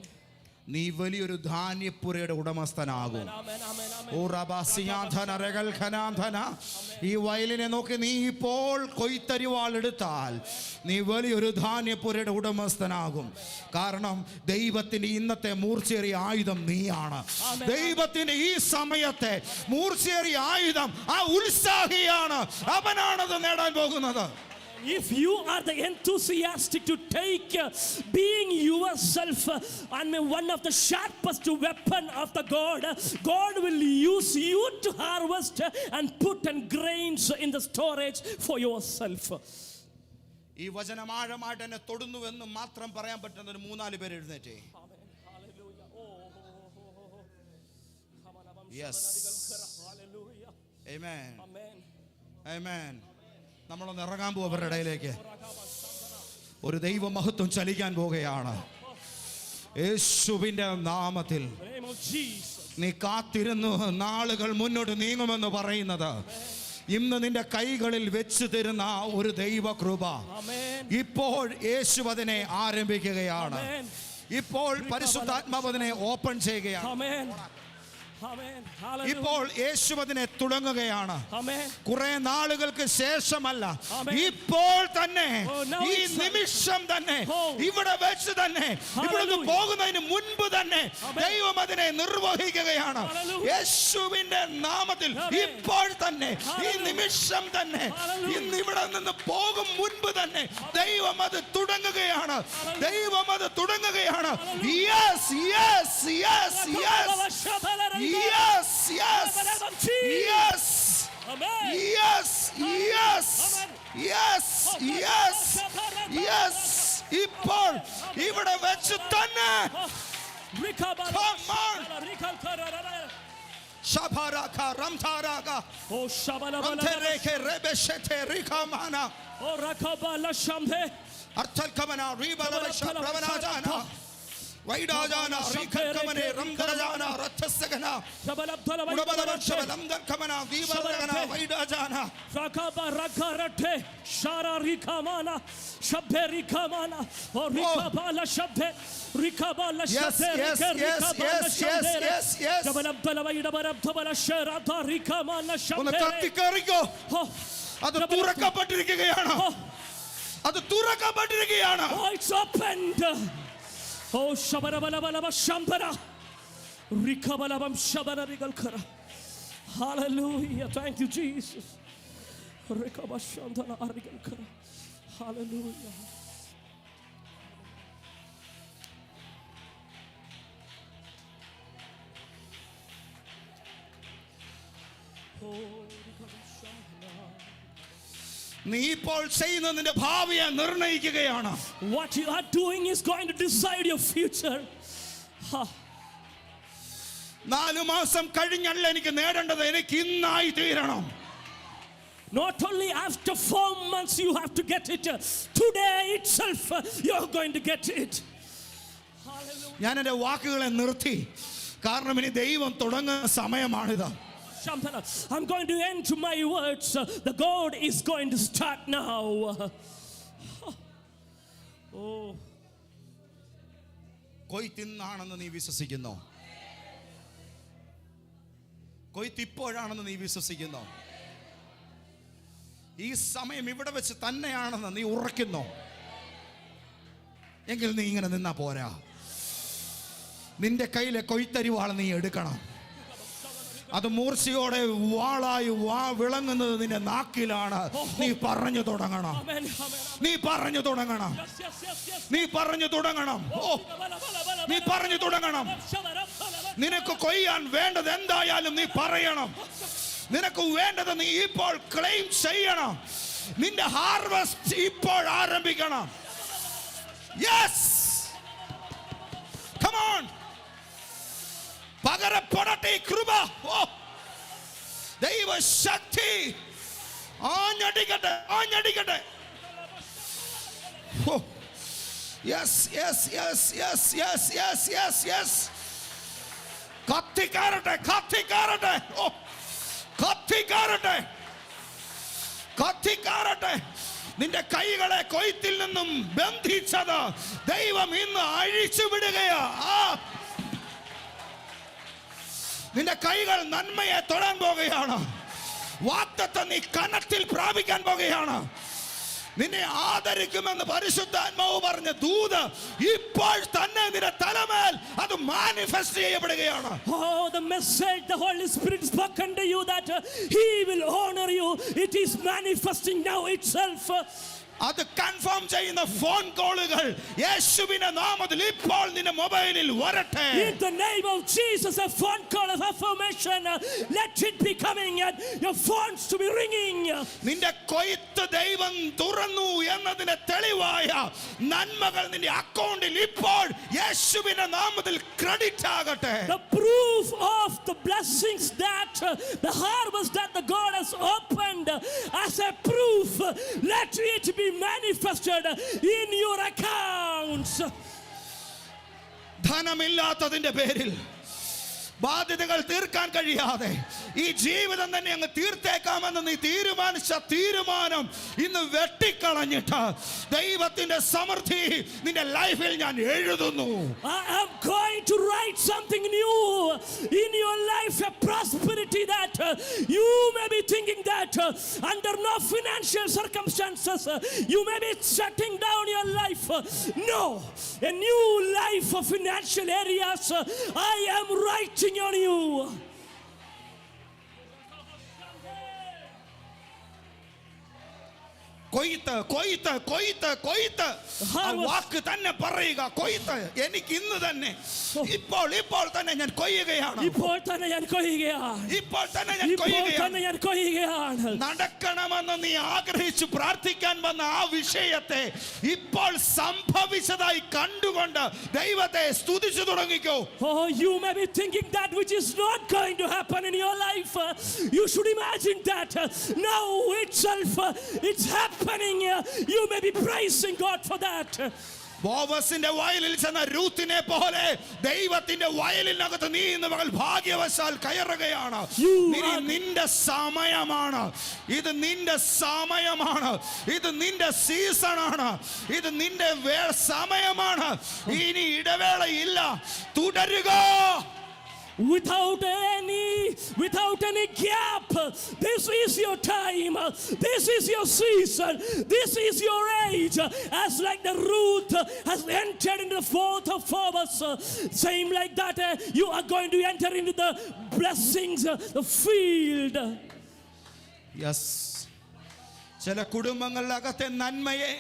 നീ വലിയൊരു ധാന്യപ്പുരയുടെ ഉടമസ്ഥനാകും. Amen. Amen. Amen. ഓ റബാസിയാധന രഗൽ ഖനാധന. ഈ വയലിനെ നോക്കി നീ ഇപ്പോൾ കൊയ്ത്തരിവാൾ എടുത്താൽ നീ വലിയൊരു ധാന്യപ്പുരയുടെ ഉടമസ്ഥനാകും. കാരണം ദൈവത്തിന്റെ ഇന്നത്തെ മൂർച്ചയേറിയ ആയുധം നീയാണ്. ദൈവത്തിന്റെ ഈ സമയത്തെ മൂർച്ചയേറിയ ആയുധം ആ ഉത്സാഹിയാണ്. അവനാണത് നേടാൻ പോകുന്നത്. If you are the enthusiastic to take being yourself and one of the sharpest weapon of the God, God will use you to harvest and put and grains in the storage for yourself. ഈ വചനം ആഴമായിട്ട് എന്നെ തൊടുന്നുവെന്ന് മാത്രം പറയാൻ പറ്റുന്ന ഒരു 3-4 പേര് എഴുന്നേറ്റേ. Yes. Amen. Amen. നമ്മളൊന്ന് ഇറങ്ങാൻ പോകും അവരുടെ ഇടയിലേക്ക്. ഒരു ദൈവ മഹത്വം ചലിക്കാൻ പോകുകയാണ് യേശുവിന്റെ നാമത്തിൽ. നീ കാത്തിരുന്നു നാളുകൾ മുന്നോട്ട് നീങ്ങുമെന്ന് പറയുന്നത് ഇന്ന് നിന്റെ കൈകളിൽ വെച്ച് തരുന്ന ഒരു ദൈവ കൃപ ഇപ്പോൾ യേശു അതിനെ ആരംഭിക്കുകയാണ്. ഇപ്പോൾ പരിശുദ്ധാത്മാവ് അതിനെ ഓപ്പൺ ചെയ്യുകയാണ്. ഇപ്പോൾ യേശു അതിനെ തുടങ്ങുകയാണ്. കുറെ നാളുകൾക്ക് ശേഷമല്ല, ഇപ്പോൾ തന്നെ, ഈ നിമിഷം തന്നെ, ഇവിടെ വെച്ച് തന്നെ, ഇവിടുന്ന് പോകുന്നതിന് മുൻപ് തന്നെ ദൈവം അതിനെ നിർവഹിക്കുകയാണ്. യേശുവിന്റെ നാമത്തിൽ ഇപ്പോൾ തന്നെ, ഈ നിമിഷം തന്നെ, ഇന്ന് ഇവിടെ നിന്ന് പോകും മുൻപ് തന്നെ ദൈവം അത് തുടങ്ങുകയാണ്. ദൈവം അത് തുടങ്ങുകയാണ്. Yes yes yes yes Yes, yes, yes, yes, yes, yes, yes, yes. ഇപ്പോൾ ഇവിടെ വെച്ച് തന്നെ Shabaraka Ramtaraga Oh Shabalaba Antereke Rebeshete Rikamana Oh Rakabala Shambe Artal Kamana Ribala Shabravanajana Vaidajana Rikamane Ramdarajana Rathasagana Udabalam Shabalamdar Kamana Vibalagana Vaidajana Rakaba Rakarate Shara Rikamana Shabbe Rikamana Oh Rikabala Shabbe Rikabala Shabbe Yes, yes, yes, yes, yes. Jabalam Talavaida Baram Tabala Shara Rikamana Shabbe ഒന്ന് കത്തിക്കറിക്കോ. അത് തുറക്കപ്പെട്ടിരിക്കുകയാണ്. അത് തുറക്കപ്പെട്ടിരിക്കുകയാണ്. Oh, it's opened. Oh, Shabarabalaba Shambara Rikabalabam Shabara Rigalkara. Hallelujah. Thank you, Jesus. Rikabashandana Rigalkara. Hallelujah. നീ ഇപ്പോൾ ചെയ്യുന്ന നിന്റെ ഭാവിയെ നിർണയിക്കുകയാണ്. What you are doing is going to decide your future. 4 മാസം കഴിഞ്ഞല്ല എനിക്ക് നേടേണ്ടത്, എനിക്ക് ഇന്നായി തീരണം. Not only after 4 months you have to get it, today itself you're going to get it. ഞാൻ എൻ്റെ വാക്കുകളെ നിർത്തി, കാരണം ഇനി ദൈവം തുടങ്ങുന്ന സമയമാണിത്. I'm going to end my words. The God is going to start now. Oh. കൊയ്ത്തിന്നാണെന്ന് നീ വിശ്വസിക്കുന്നോ? കൊയ്ത്ത് ഇപ്പോഴാണെന്ന് നീ വിശ്വസിക്കുന്നോ? ഈ സമയം ഇവിടെ വെച്ച് തന്നെയാണെന്ന് നീ ഉറയ്ക്കുന്നോ? എങ്കിൽ നീ ഇങ്ങനെ നിന്നാ പോരാ. നിന്റെ കയ്യിലെ കൊയ്ത്തരിവാൾ നീ എടുക്കണം. അത് മൂർച്ചയോടെ വാളായി വിളങ്ങുന്നത് നിന്റെ നാക്കിലാണ്. നീ പറഞ്ഞു തുടങ്ങണം. നീ പറഞ്ഞു തുടങ്ങണം. നീ പറഞ്ഞു തുടങ്ങണം. ഓ, നീ പറഞ്ഞു തുടങ്ങണം. നിനക്ക് കൊയ്യാൻ വേണ്ടത് എന്തായാലും നീ പറയണം. നിനക്ക് വേണ്ടത് നീ ഇപ്പോൾ ക്ലെയിം ചെയ്യണം. നിന്റെ ഹാർവസ്റ്റ് ഇപ്പോൾ ആരംഭിക്കണം. Yes, come on. പകരപ്പെടട്ടെ കൃപ. ഓ, ദൈവശക്തി ആഞ്ഞടിക്കട്ടെ, ആഞ്ഞടിക്കട്ടെ. ഓ, yes yes yes yes yes yes yes yes. കത്തിക്കാരട്ടെ, കത്തിക്കാരട്ടെ. ഓ, കത്തിക്കാരട്ടെ. കത്തിക്കാറട്ടെ. നിന്റെ കൈകളെ കൊയ്ത്തിൽ നിന്നും ബന്ധിച്ചത് ദൈവം ഇന്ന് അഴിച്ചു വിടുകയാ. നിന്റെ കൈകൾ നന്മയെ തൊടാൻ പോകുകയാണ്. വാഗ്ദത്തം നീ കനത്തിൽ പ്രാപിക്കാൻ പോകുകയാണ്. നിന്നെ ആദരിക്കുമെന്ന് പരിശുദ്ധാത്മാവ് പറഞ്ഞ ദൂത് ഇപ്പോൾ തന്നെ നിന്റെ തലമേൽ അത് മാനിഫെസ്റ്റ് ചെയ്യപ്പെടുകയാണ്. Oh, the message the Holy Spirit spoken to you that He will honor you. It is manifesting now itself. അത് കൺഫേം ചെയ്യുന്ന ഫോൺ കോളുകൾ യേശുവിന്റെ നാമത്തിൽ ഇപ്പോൾ നിന്റെ മൊബൈലിൽ വരട്ടെ. In the name of Jesus, a phone call of affirmation, let it be coming and your phones to be ringing. നിന്റെ കൊയ്ത്ത് ദൈവം തുറന്നു എന്നതിന് തെളിവായ നന്മകൾ നിന്റെ അക്കൗണ്ടിൽ ഇപ്പോൾ യേശുവിന്റെ നാമത്തിൽ ക്രെഡിറ്റ് ആകട്ടെ. The proof of the blessings that the harvest that the God has opened as a proof, let it be manifested in your accounts. ധനമില്ലാത്തതിന്റെ പേരിൽ ബാധ്യതകൾ തീർക്കാൻ കഴിയാതെ ഈ ജീവിതം തന്നെ അങ്ങ് തീർത്തേക്കാമെന്ന് നീ തീരുമാനിച്ച തീരുമാനം ഇന്ന് വെട്ടിക്കളഞ്ഞിട്ട് ദൈവത്തിന്റെ സമൃദ്ധി നിന്റെ ലൈഫിൽ ഞാൻ എഴുതുന്നു. I am going to write something new in your life, a prosperity that you may be thinking that under no financial circumstances you may be shutting down your life. No, a new life of financial areas I am writing on you. കൊയ്ത്ത് കൊയ്ത്ത് കൊയ്ത്ത് കൊയ്ത്ത്. വാക്ക് തന്നെ പറയുക, കൊയ്ത്ത് എനിക്ക് ഇന്ന് തന്നെ ഇപ്പോൾ ഇപ്പോൾ തന്നെ ഞാൻ കൊയ്യുകയാണ്. ഇപ്പോൾ തന്നെ ഞാൻ കൊയ്യുകയാണ്. ഇപ്പോൾ തന്നെ ഞാൻ കൊയ്യുകയാണ്. നടക്കണമെന്ന് നീ ആഗ്രഹിച്ചു പ്രാർത്ഥിക്കാൻ വന്ന ആ വിഷയത്തെ ഇപ്പോൾ സംഭവിച്ചതായി കണ്ടുകൊണ്ട് ദൈവത്തെ സ്തുതിച്ചു തുടങ്ങിക്കോ. Oh, you may be thinking that which is not going to happen in your life. You should imagine that now itself it's happening. You may be praising God for that. ബോവസിന്റെ വയലിൽ ചെന്ന രൂത്തിനെ പോലെ ദൈവത്തിന്റെ വയലിനകത്ത് നീ ഇന്ന് മകൾ ഭാഗ്യവശാൽ കയറുകയാണ്. നിന്റെ സമയമാണ്. ഇത് നിന്റെ സമയമാണ്. ഇത് നിന്റെ സീസണാണ്. ഇത് നിന്റെ സമയമാണ്. ഇനി ഇടവേളയില്ല. തുടരുക. Without any gap, this is your time, this is your season, this is your age. As like the Ruth has entered into the fourth of Phoebus, same like that you are going to enter into the blessings, the field. Yes. ചില കുടുംബങ്ങളിലകത്തെ നന്മയെ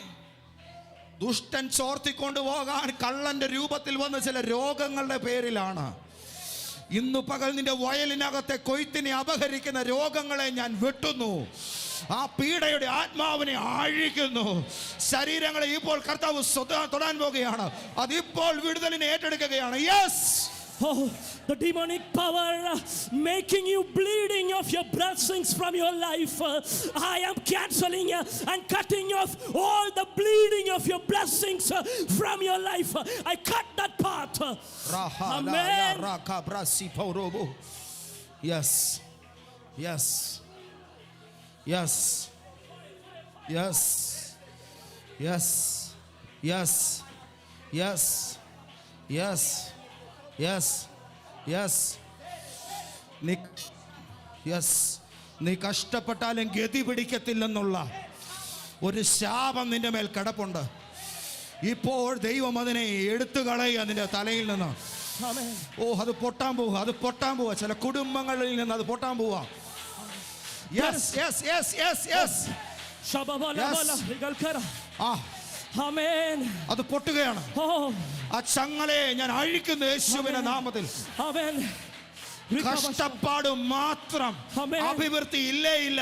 ദുഷ്ടൻ ചോർത്തിക്കൊണ്ടുപോകാൻ കള്ളന്റെ രൂപത്തിൽ വന്ന ചില രോഗങ്ങളുടെ പേരിലാണ്. ഇന്നു പകൽ നിന്റെ വയലിനകത്തെ കൊയ്ത്തിനെ അപഹരിക്കുന്ന രോഗങ്ങളെ ഞാൻ വെട്ടുന്നു. ആ പീഡയുടെ ആത്മാവിനെ അഴിക്കുന്നു. ശരീരങ്ങളെ ഇപ്പോൾ കർത്താവ് തൊടാൻ പോകുകയാണ്. അതിപ്പോൾ വിടുതലിനെ ഏറ്റെടുക്കുകയാണ്. Yes. Oh, the demonic power making you bleeding of your blessings from your life. I am canceling and cutting off all the bleeding of your blessings from your life. I cut that part. Amen. Yes. Yes. Yes. Yes. Yes. Yes. Yes. Yes. Yes, yes. നീ കഷ്ടപ്പെട്ടാലും ഗതി പിടിക്കത്തില്ലെന്നുള്ള ഒരു ശാപം നിന്റെ മേൽ കിടപ്പുണ്ട്. ഇപ്പോൾ ദൈവം അതിനെ എടുത്തു കളയുക നിന്റെ തലയിൽ നിന്ന്. ഓ, അത് പൊട്ടാൻ പോവുക, അത് പൊട്ടാൻ പോവുക. ചില കുടുംബങ്ങളിൽ നിന്ന് അത് പൊട്ടാൻ പോവുക. Yes yes yes yes yes. Amen. അത് പൊട്ടുകയാണ്. ആ ചങ്ങലയെ ഞാൻ അഴിക്കുന്നു യേശുവിന്റെ നാമത്തിൽ. കഷ്ടപ്പാട് മാത്രം, അഭിവൃദ്ധി ഇല്ലേ ഇല്ല.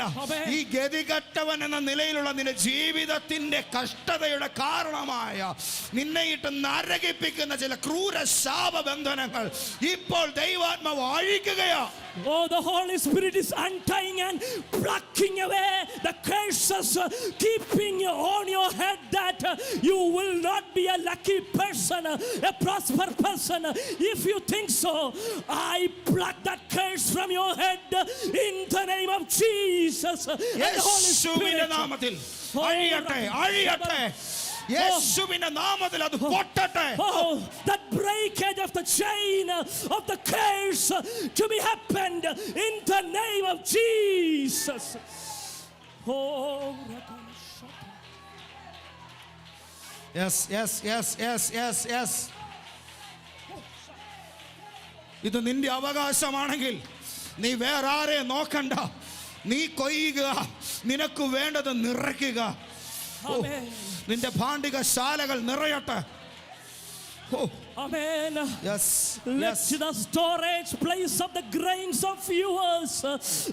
ഈ ഗതികെട്ടവൻ എന്ന നിലയിലുള്ള നിന്റെ ജീവിതത്തിന്റെ കഷ്ടതയുടെ കാരണമായ നിന്നെ ഇട്ട് നരകിപ്പിക്കുന്ന ചില ക്രൂര ശാപബന്ധനങ്ങൾ ഇപ്പോൾ ദൈവാത്മാവ് അഴിക്കുകയാ. Oh, the Holy Spirit is untying and plucking away the curses keeping on your head that you will not be a lucky person, a prosper person. If you think so, I pluck that curse from your head in the name of Jesus and the Holy യേശുവിന്റെ Spirit. നാമത്തിൽ അഴിയട്ടെ, അഴിയട്ടെ. യേശുവിന്റെ നാമത്തിൽ അത് പൊട്ടട്ടെ. Oh, that breakage of the chain of the curse to be happened in the name of Jesus. Oh, Yes, yes, yes, yes, yes, yes. ഇത് നിന്റെ അവകാശമാണെങ്കിൽ നീ വേറെ ആരെ നോക്കണ്ട. നീ കൊയ്യുക, നിനക്ക് വേണ്ടത് നിറയ്ക്കുക. നിന്റെ ഭാണ്ഡിക ശാലകൾ നിറയട്ടെ. Amen. Yes, Let the storage place of the grains of yours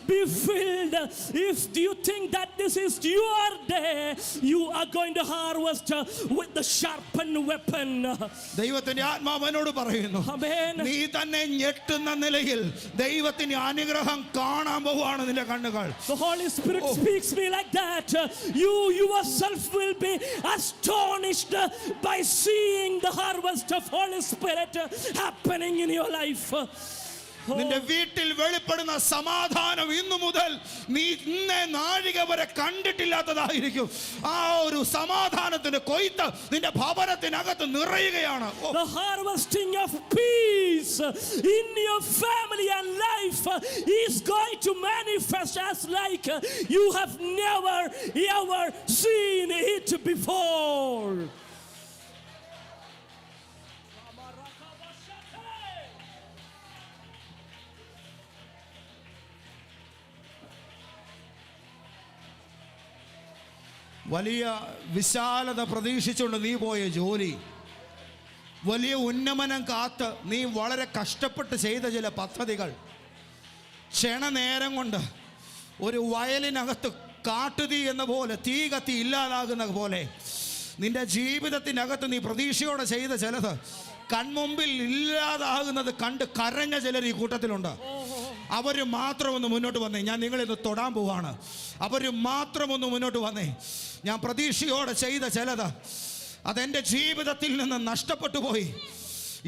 be filled. If you think that this is your day, you are going to harvest with the sharpened weapon. ദൈവത്തിന്റെ ആത്മാവ് എന്നോട് പറയുന്നു, Amen. നീ തന്നെ ഞെട്ടുന്ന നിലയിൽ ദൈവത്തിന്റെ അനുഗ്രഹം കാണാൻ പോവാണ് നിന്റെ കണ്ണുകൾ. The Holy Spirit speaks me like that. You yourself will be astonished by seeing the harvest of Holy Spirit happening in your life. നിന്റെ വീട്ടിൽ വെളിപ്പെടുന്ന സമാധാനം ഇന്നു മുതൽ നീ ഇന്നേ നാഴിക വരെ കണ്ടിട്ടില്ലാത്തതായിരിക്കും. ആ ഒരു സമാധാനത്തിന്റെ കൊയ്ത്ത് നിന്റെ ഭവനത്തിനകത്ത് നിറയുകയാണ്. The harvesting of peace in your family and life is going to manifest as like you have never ever seen it before. വലിയ വിശാലത പ്രതീക്ഷിച്ചുകൊണ്ട് നീ പോയ ജോലി, വലിയ ഉന്നമനം കാത്ത് നീ വളരെ കഷ്ടപ്പെട്ട് ചെയ്ത ചില പദ്ധതികൾ, ക്ഷണനേരം കൊണ്ട് ഒരു വയലിനകത്ത് കാട്ടുതീ എന്ന പോലെ തീ കത്തി ഇല്ലാതാകുന്ന പോലെ നിന്റെ ജീവിതത്തിനകത്ത് നീ പ്രതീക്ഷയോടെ ചെയ്ത ചിലത് കൺമുമ്പിൽ ഇല്ലാതാകുന്നത് കണ്ട് കരഞ്ഞ ചിലർ ഈ കൂട്ടത്തിലുണ്ട്. അവർ മാത്രം ഒന്ന് മുന്നോട്ട് വന്നേ. ഞാൻ നിങ്ങളിന്ന് തൊടാൻ പോവാണ്. അവർ മാത്രം ഒന്ന് മുന്നോട്ട് വന്നേ. ഞാൻ പ്രതീക്ഷയോടെ ചെയ്ത ചിലത് അതെൻ്റെ ജീവിതത്തിൽ നിന്ന് നഷ്ടപ്പെട്ടു പോയി.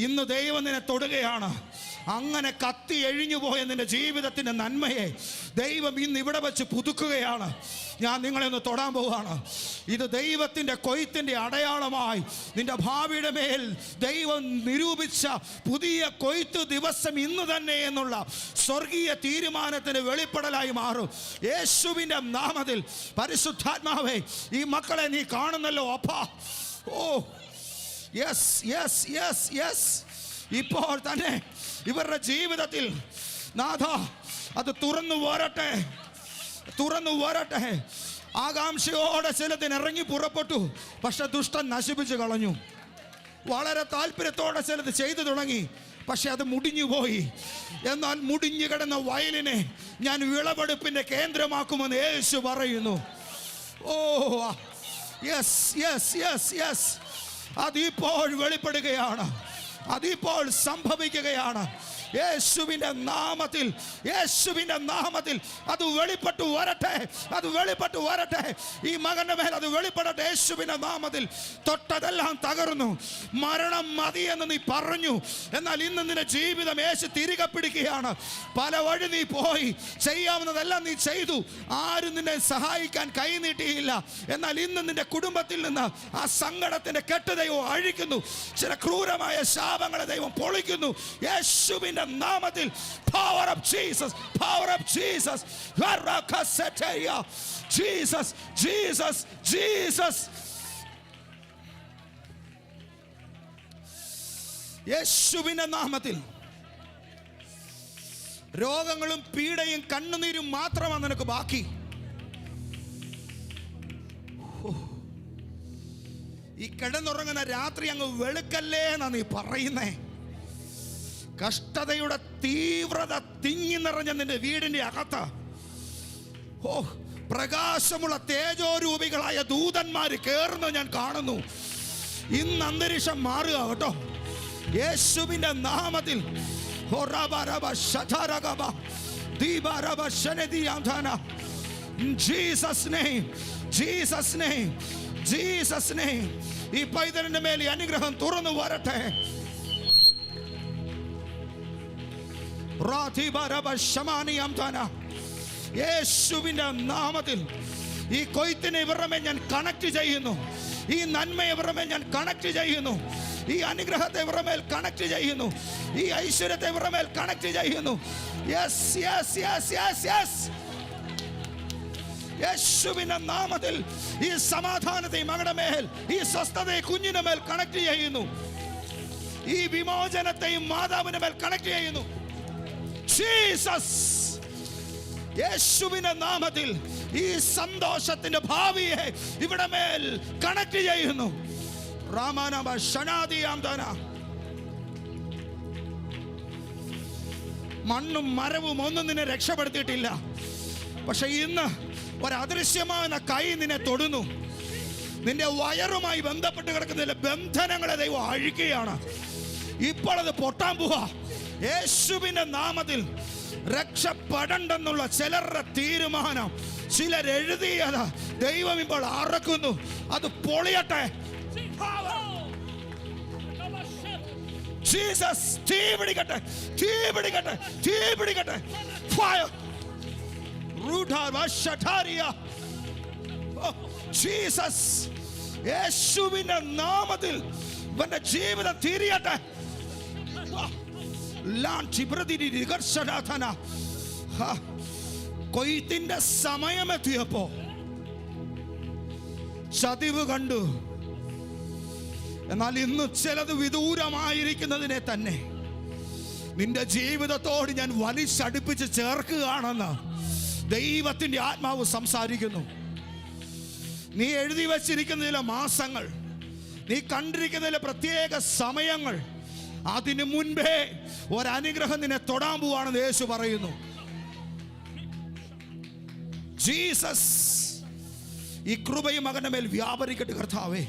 ഇന്ന് ദൈവം നിന്നെ തൊടുകയാണ്. അങ്ങനെ കത്തി എഴിഞ്ഞു പോയ നിന്റെ ജീവിതത്തിൻ്റെ നന്മയെ ദൈവം ഇന്ന് ഇവിടെ വെച്ച് പുതുക്കുകയാണ്. ഞാൻ നിങ്ങളെ ഒന്ന് തൊടാൻ പോവുകയാണ്. ഇത് ദൈവത്തിൻ്റെ കൊയ്ത്തിൻ്റെ അടയാളമായി നിന്റെ ഭാവിയുടെ മേൽ ദൈവം നിരൂപിച്ച പുതിയ കൊയ്ത്ത് ദിവസം ഇന്ന് തന്നെ എന്നുള്ള സ്വർഗീയ തീരുമാനത്തിന് വെളിപ്പെടലായി മാറും. യേശുവിൻ്റെ നാമത്തിൽ പരിശുദ്ധാത്മാവേ, ഈ മക്കളെ നീ കാണുന്നല്ലോ അപ്പാ. Oh yes yes yes yes. ഇപ്പോൾ തന്നെ ഇവരുടെ ജീവിതത്തിൽ നാഥ അത് തുറന്നു വരട്ടെ, തുറന്നു വരട്ടെ. ആകാംക്ഷയോടെ ചിലതിന് ഇറങ്ങി പുറപ്പെട്ടു, പക്ഷെ ദുഷ്ടൻ നശിപ്പിച്ചു കളഞ്ഞു. വളരെ താല്പര്യത്തോടെ ചിലത് ചെയ്തു തുടങ്ങി, പക്ഷെ അത് മുടിഞ്ഞു പോയി. എന്നാൽ മുടിഞ്ഞു കിടന്ന വയലിനെ ഞാൻ വിളവെടുപ്പിന്റെ കേന്ദ്രമാക്കുമെന്ന് യേശു പറയുന്നു. Oh yes yes yes yes. അതിപ്പോൾ വെളിപ്പെടുകയാണ്, അതിപ്പോൾ സംഭവിക്കുകയാണ്. യേശുവിൻ്റെ നാമത്തിൽ, യേശുവിൻ്റെ നാമത്തിൽ അത് വെളിപ്പെട്ടു വരട്ടെ, അത് വെളിപ്പെട്ടു വരട്ടെ. ഈ മകന്റെ മേൽ അത് വെളിപ്പെടട്ടെ യേശുവിൻ്റെ നാമത്തിൽ. തൊട്ടതെല്ലാം തകർന്നു, മരണം മതിയെന്ന് നീ പറഞ്ഞു. എന്നാൽ ഇന്ന് നിന്റെ ജീവിതം യേശു തിരികെ പിടിക്കുകയാണ്. പല വഴി നീ പോയി, ചെയ്യാവുന്നതെല്ലാം നീ ചെയ്തു, ആരും നിന്നെ സഹായിക്കാൻ കൈനീട്ടിയില്ല. എന്നാൽ ഇന്ന് നിന്റെ കുടുംബത്തിൽ നിന്ന് ആ സങ്കടത്തിന്റെ കെട്ട് ദൈവം അഴിക്കുന്നു. ചില ക്രൂരമായ ശാപങ്ങളെ ദൈവം പൊളിക്കുന്നു യേശുവിൻ്റെ നാമത്തിൽ. Power of Jesus, power of Jesus. Jesus, Jesus, Jesus. യേശുവിൻ്റെ നാമത്തിൽ രോഗങ്ങളും പീഡയും കണ്ണുനീരും മാത്രമാണ് നിനക്ക് ബാക്കി. ഈ കിടന്നുറങ്ങുന്ന രാത്രി അങ്ങ് വെളുക്കല്ലേ എന്നാ നീ പറയുന്നേ. കഷ്ടതയുടെ തീവ്രത തിങ്ങി നിറഞ്ഞ നിന്റെ വീടിന്റെ അകത്ത് പ്രകാശമുള്ള തേജോരൂപികളായ ദൂതന്മാര് കേറുന്നത് ഞാൻ കാണുന്നു. ഇന്ന് അന്തരീക്ഷം മാറുക കേട്ടോ യേശുവിന്റെ നാമത്തിൽ. In Jesus' name, Jesus' name. Jesus name. ഈ പൈതലിന്റെ മേൽ ഈ അനുഗ്രഹം തുറന്നു വരട്ടെ. യേശുവിന്റെ നാമത്തിൽ ഈ കൊയ്ത്തിനെ ഇവരുടെ മേൽ ഞാൻ കണക്ട് ചെയ്യുന്നു. ഈ നന്മയെ ഇവരുടെ മേൽ ഞാൻ കണക്ട് ചെയ്യുന്നു. ഈ അനുഗ്രഹത്തെ ഇവരുടെ മേൽ കണക്ട് ചെയ്യുന്നു. ഈ ഐശ്വര്യത്തെ ഇവരുടെ മേൽ കണക്ട് ചെയ്യുന്നു. Yes yes yes yes yes. യേശുവിന്റെ നാമത്തിൽ ഈ സമാധാനത്തെ മകളുടെ മേൽ, ഈ സ്വസ്ഥതയെ കുഞ്ഞിന്റെ മേൽ കണക്ട് ചെയ്യുന്നു. ഈ വിമോചനത്തെയും മാതാവിന്റെ മേൽ കണക്ട് ചെയ്യുന്നു. ജീസസ്, യേശുവിന്റെ നാമത്തിൽ ഈ സന്തോഷത്തിന്റെ ഭാവിയെ ഇവിടെ മേൽ കണക്ട് ചെയ്യുന്നു. രാമാനാമ ശനാദിയാംദാന. മണ്ണും മരവും ഒന്നും നിന്നെ രക്ഷപ്പെടുത്തിയിട്ടില്ല. പക്ഷെ ഇന്ന് ഒരദൃശ്യമായ കൈ നിന്നെ തൊടുന്നു. നിന്റെ വയറുമായി ബന്ധപ്പെട്ട് കിടക്കുന്ന ബന്ധനങ്ങളെ ദൈവം അഴിക്കുകയാണ്. ഇപ്പോൾ അത് പൊട്ടാൻ പോവാ. യേശുവിന്റെ നാമത്തിൽ രക്ഷപ്പെടണ്ടെന്നുള്ള ചിലരുടെ തീരുമാനം, ചിലരെഴുതിയത് ദൈവം ഇപ്പോൾ അറക്കുന്നു. അത് പൊളിയട്ടെ. ജീസസ്, തീ പിടിക്കട്ടെ, തീ പിടിക്കട്ടെ, തീ പിടിക്കട്ടെ. ഫയർ. ജീസസ്, യേശുവിന്റെ നാമത്തിൽ ഇവന്റെ ജീവിതം തിരിയട്ടെ. കൊയ്ത്തിന്റെ സമയമെത്തിയപ്പോ ചതിവ് കണ്ടു. എന്നാൽ ഇന്ന് ചിലത് വിദൂരമായിരിക്കുന്നതിനെ തന്നെ നിന്റെ ജീവിതത്തോട് ഞാൻ വലിച്ചടുപ്പിച്ച് ചേർക്കുകയാണെന്ന് ദൈവത്തിന്റെ ആത്മാവ് സംസാരിക്കുന്നു. നീ എഴുതി വച്ചിരിക്കുന്ന മാസങ്ങൾ, നീ കണ്ടിരിക്കുന്ന പ്രത്യേക സമയങ്ങൾ, അതിനു മുൻപേ ഒരനുഗ്രഹം നിന്നെ തൊടാൻ പോവാണെന്ന് യേശു പറയുന്നു. ജീസസ്, ഈ കൃപയും മകന്റെ മേൽ വ്യാപരിക്കട്ടെ കർത്താവേ,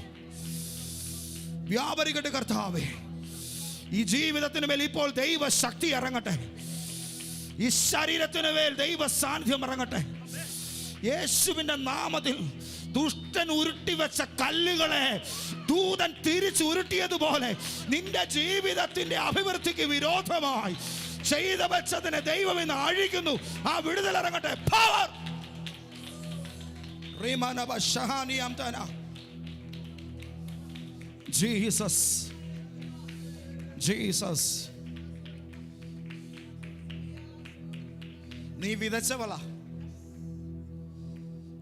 വ്യാപരിക്കട്ടെ കർത്താവേ. ഈ ജീവിതത്തിന് മേൽ ഇപ്പോൾ ദൈവ ശക്തി ഇറങ്ങട്ടെ. ഈ ശരീരത്തിന് മേൽ ദൈവ സാന്നിധ്യം ഇറങ്ങട്ടെ. യേശുവിന്റെ നാമത്തിൽ ദുഷ്ടൻ ഉരുട്ടിവെച്ച കല്ലുകളെ ദൂതൻ തിരിച്ചുരുട്ടിയതുപോലെ നിന്റെ ജീവിതത്തിന്റെ അഭിവൃദ്ധിക്ക് വിരോധമായി ചെയ്ത വെച്ചതിനെ ദൈവം ഇന്ന് അഴിക്കുന്നു. ആ വിടുതൽ ഇറങ്ങട്ടെ. പവർ. Jesus, Jesus. നീ വിതച്ചവളാ,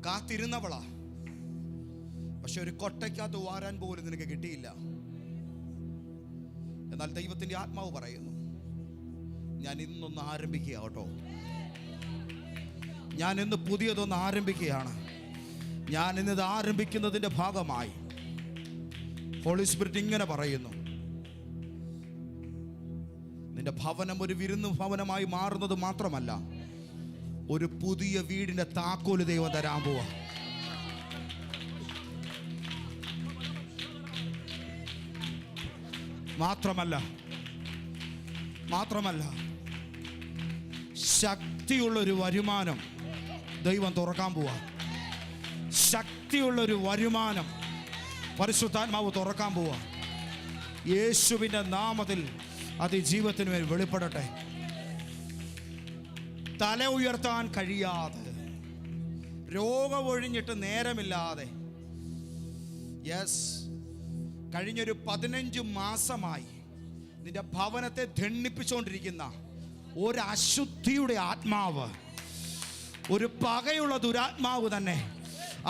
കാത്തിരുന്നവളാ, പക്ഷെ ഒരു കൊട്ടയ്ക്കകത്ത് വാരാൻ പോലും നിനക്ക് കിട്ടിയില്ല. എന്നാൽ ദൈവത്തിന്റെ ആത്മാവ് പറയുന്നു, ഞാൻ ഇന്നൊന്ന് ആരംഭിക്കുക കേട്ടോ. ഞാൻ ഇന്ന് പുതിയതൊന്ന് ആരംഭിക്കുകയാണ്. ഞാൻ ഇന്നത് ആരംഭിക്കുന്നതിന്റെ ഭാഗമായി ഹോളി സ്പിരിറ്റ് ഇങ്ങനെ പറയുന്നു, നിന്റെ ഭവനം ഒരു വിരുന്നു ഭവനമായി മാറുന്നത് മാത്രമല്ല, ഒരു പുതിയ വീടിന്റെ താക്കോല് ദൈവം തരാൻ പോവാ. മാത്രമല്ല ശക്തിയുള്ളൊരു വരുമാനം ദൈവം തുറക്കാൻ പോവാ. ശക്തിയുള്ളൊരു വരുമാനം പരിശുദ്ധാത്മാവ് തുറക്കാൻ പോവാ. യേശുവിൻ്റെ നാമത്തിൽ അത് ജീവിതത്തിന് മേൽ വെളിപ്പെടട്ടെ. തല ഉയർത്താൻ കഴിയാതെ, രോഗമൊഴിഞ്ഞിട്ട് നേരമില്ലാതെ, യെസ്, കഴിഞ്ഞൊരു 15 മാസമായി നിന്റെ ഭവനത്തെ ധണ്ണിപ്പിച്ചുകൊണ്ടിരിക്കുന്ന ഒരു അശുദ്ധിയുടെ ആത്മാവ്, ഒരു പകയുള്ള ദുരാത്മാവ് തന്നെ,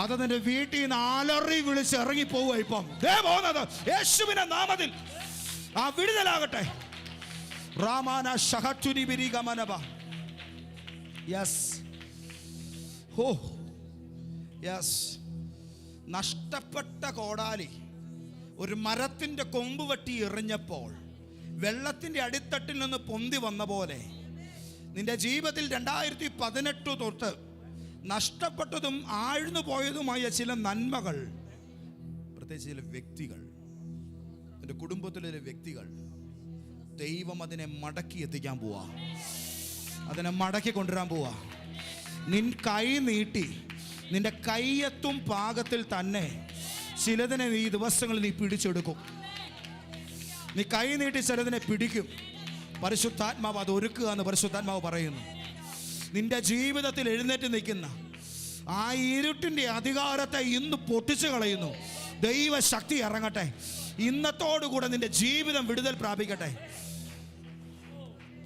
അത് നിന്റെ വീട്ടിൽ നിന്ന് അലറി വിളിച്ച് ഇറങ്ങിപ്പോവുക. ഇപ്പം പോകുന്നത് യേശുവിന്റെ നാമത്തിൽ ആ വിടുതലാകട്ടെ. റാമാന ഷഹറ്റുനി ബിരിഗമനബ. യെസ്, ഹോ യെസ്. നഷ്ടപ്പെട്ട കോടാലി ഒരു മരത്തിന്റെ കൊമ്പ് വെട്ടി എറിഞ്ഞപ്പോൾ വെള്ളത്തിന്റെ അടിത്തട്ടിൽ നിന്ന് പൊന്തി വന്ന പോലെ നിന്റെ ജീവിതത്തിൽ 2018 തൊട്ട് നഷ്ടപ്പെട്ടതും ആഴ്ന്നു പോയതുമായ ചില നന്മകൾ, പ്രത്യേകിച്ച് ചില വ്യക്തികൾ, എൻ്റെ കുടുംബത്തിലെ ചില വ്യക്തികൾ, ദൈവം അതിനെ മടക്കി എത്തിക്കാൻ പോവാ. അതിനെ മടക്കി കൊണ്ടുവരാൻ പോവാ. നിൻ കൈ നീട്ടി നിന്റെ കൈയെത്തും പാകത്തിൽ തന്നെ ചിലതിനെ ഈ ദിവസങ്ങളിൽ നീ പിടിച്ചെടുക്കും. നീ കൈ നീട്ടി ചിലതിനെ പിടിക്കും. പരിശുദ്ധാത്മാവ് അത് ഒരുക്കുക എന്ന് പരിശുദ്ധാത്മാവ് പറയുന്നു. നിന്റെ ജീവിതത്തിൽ എഴുന്നേറ്റ് നിൽക്കുന്ന ആ ഇരുട്ടിൻ്റെ അധികാരത്തെ ഇന്ന് പൊട്ടിച്ചു കളയുന്നു. ദൈവശക്തി ഇറങ്ങട്ടെ. ഇന്നത്തോടുകൂടെ നിന്റെ ജീവിതം വിടുതൽ പ്രാപിക്കട്ടെ.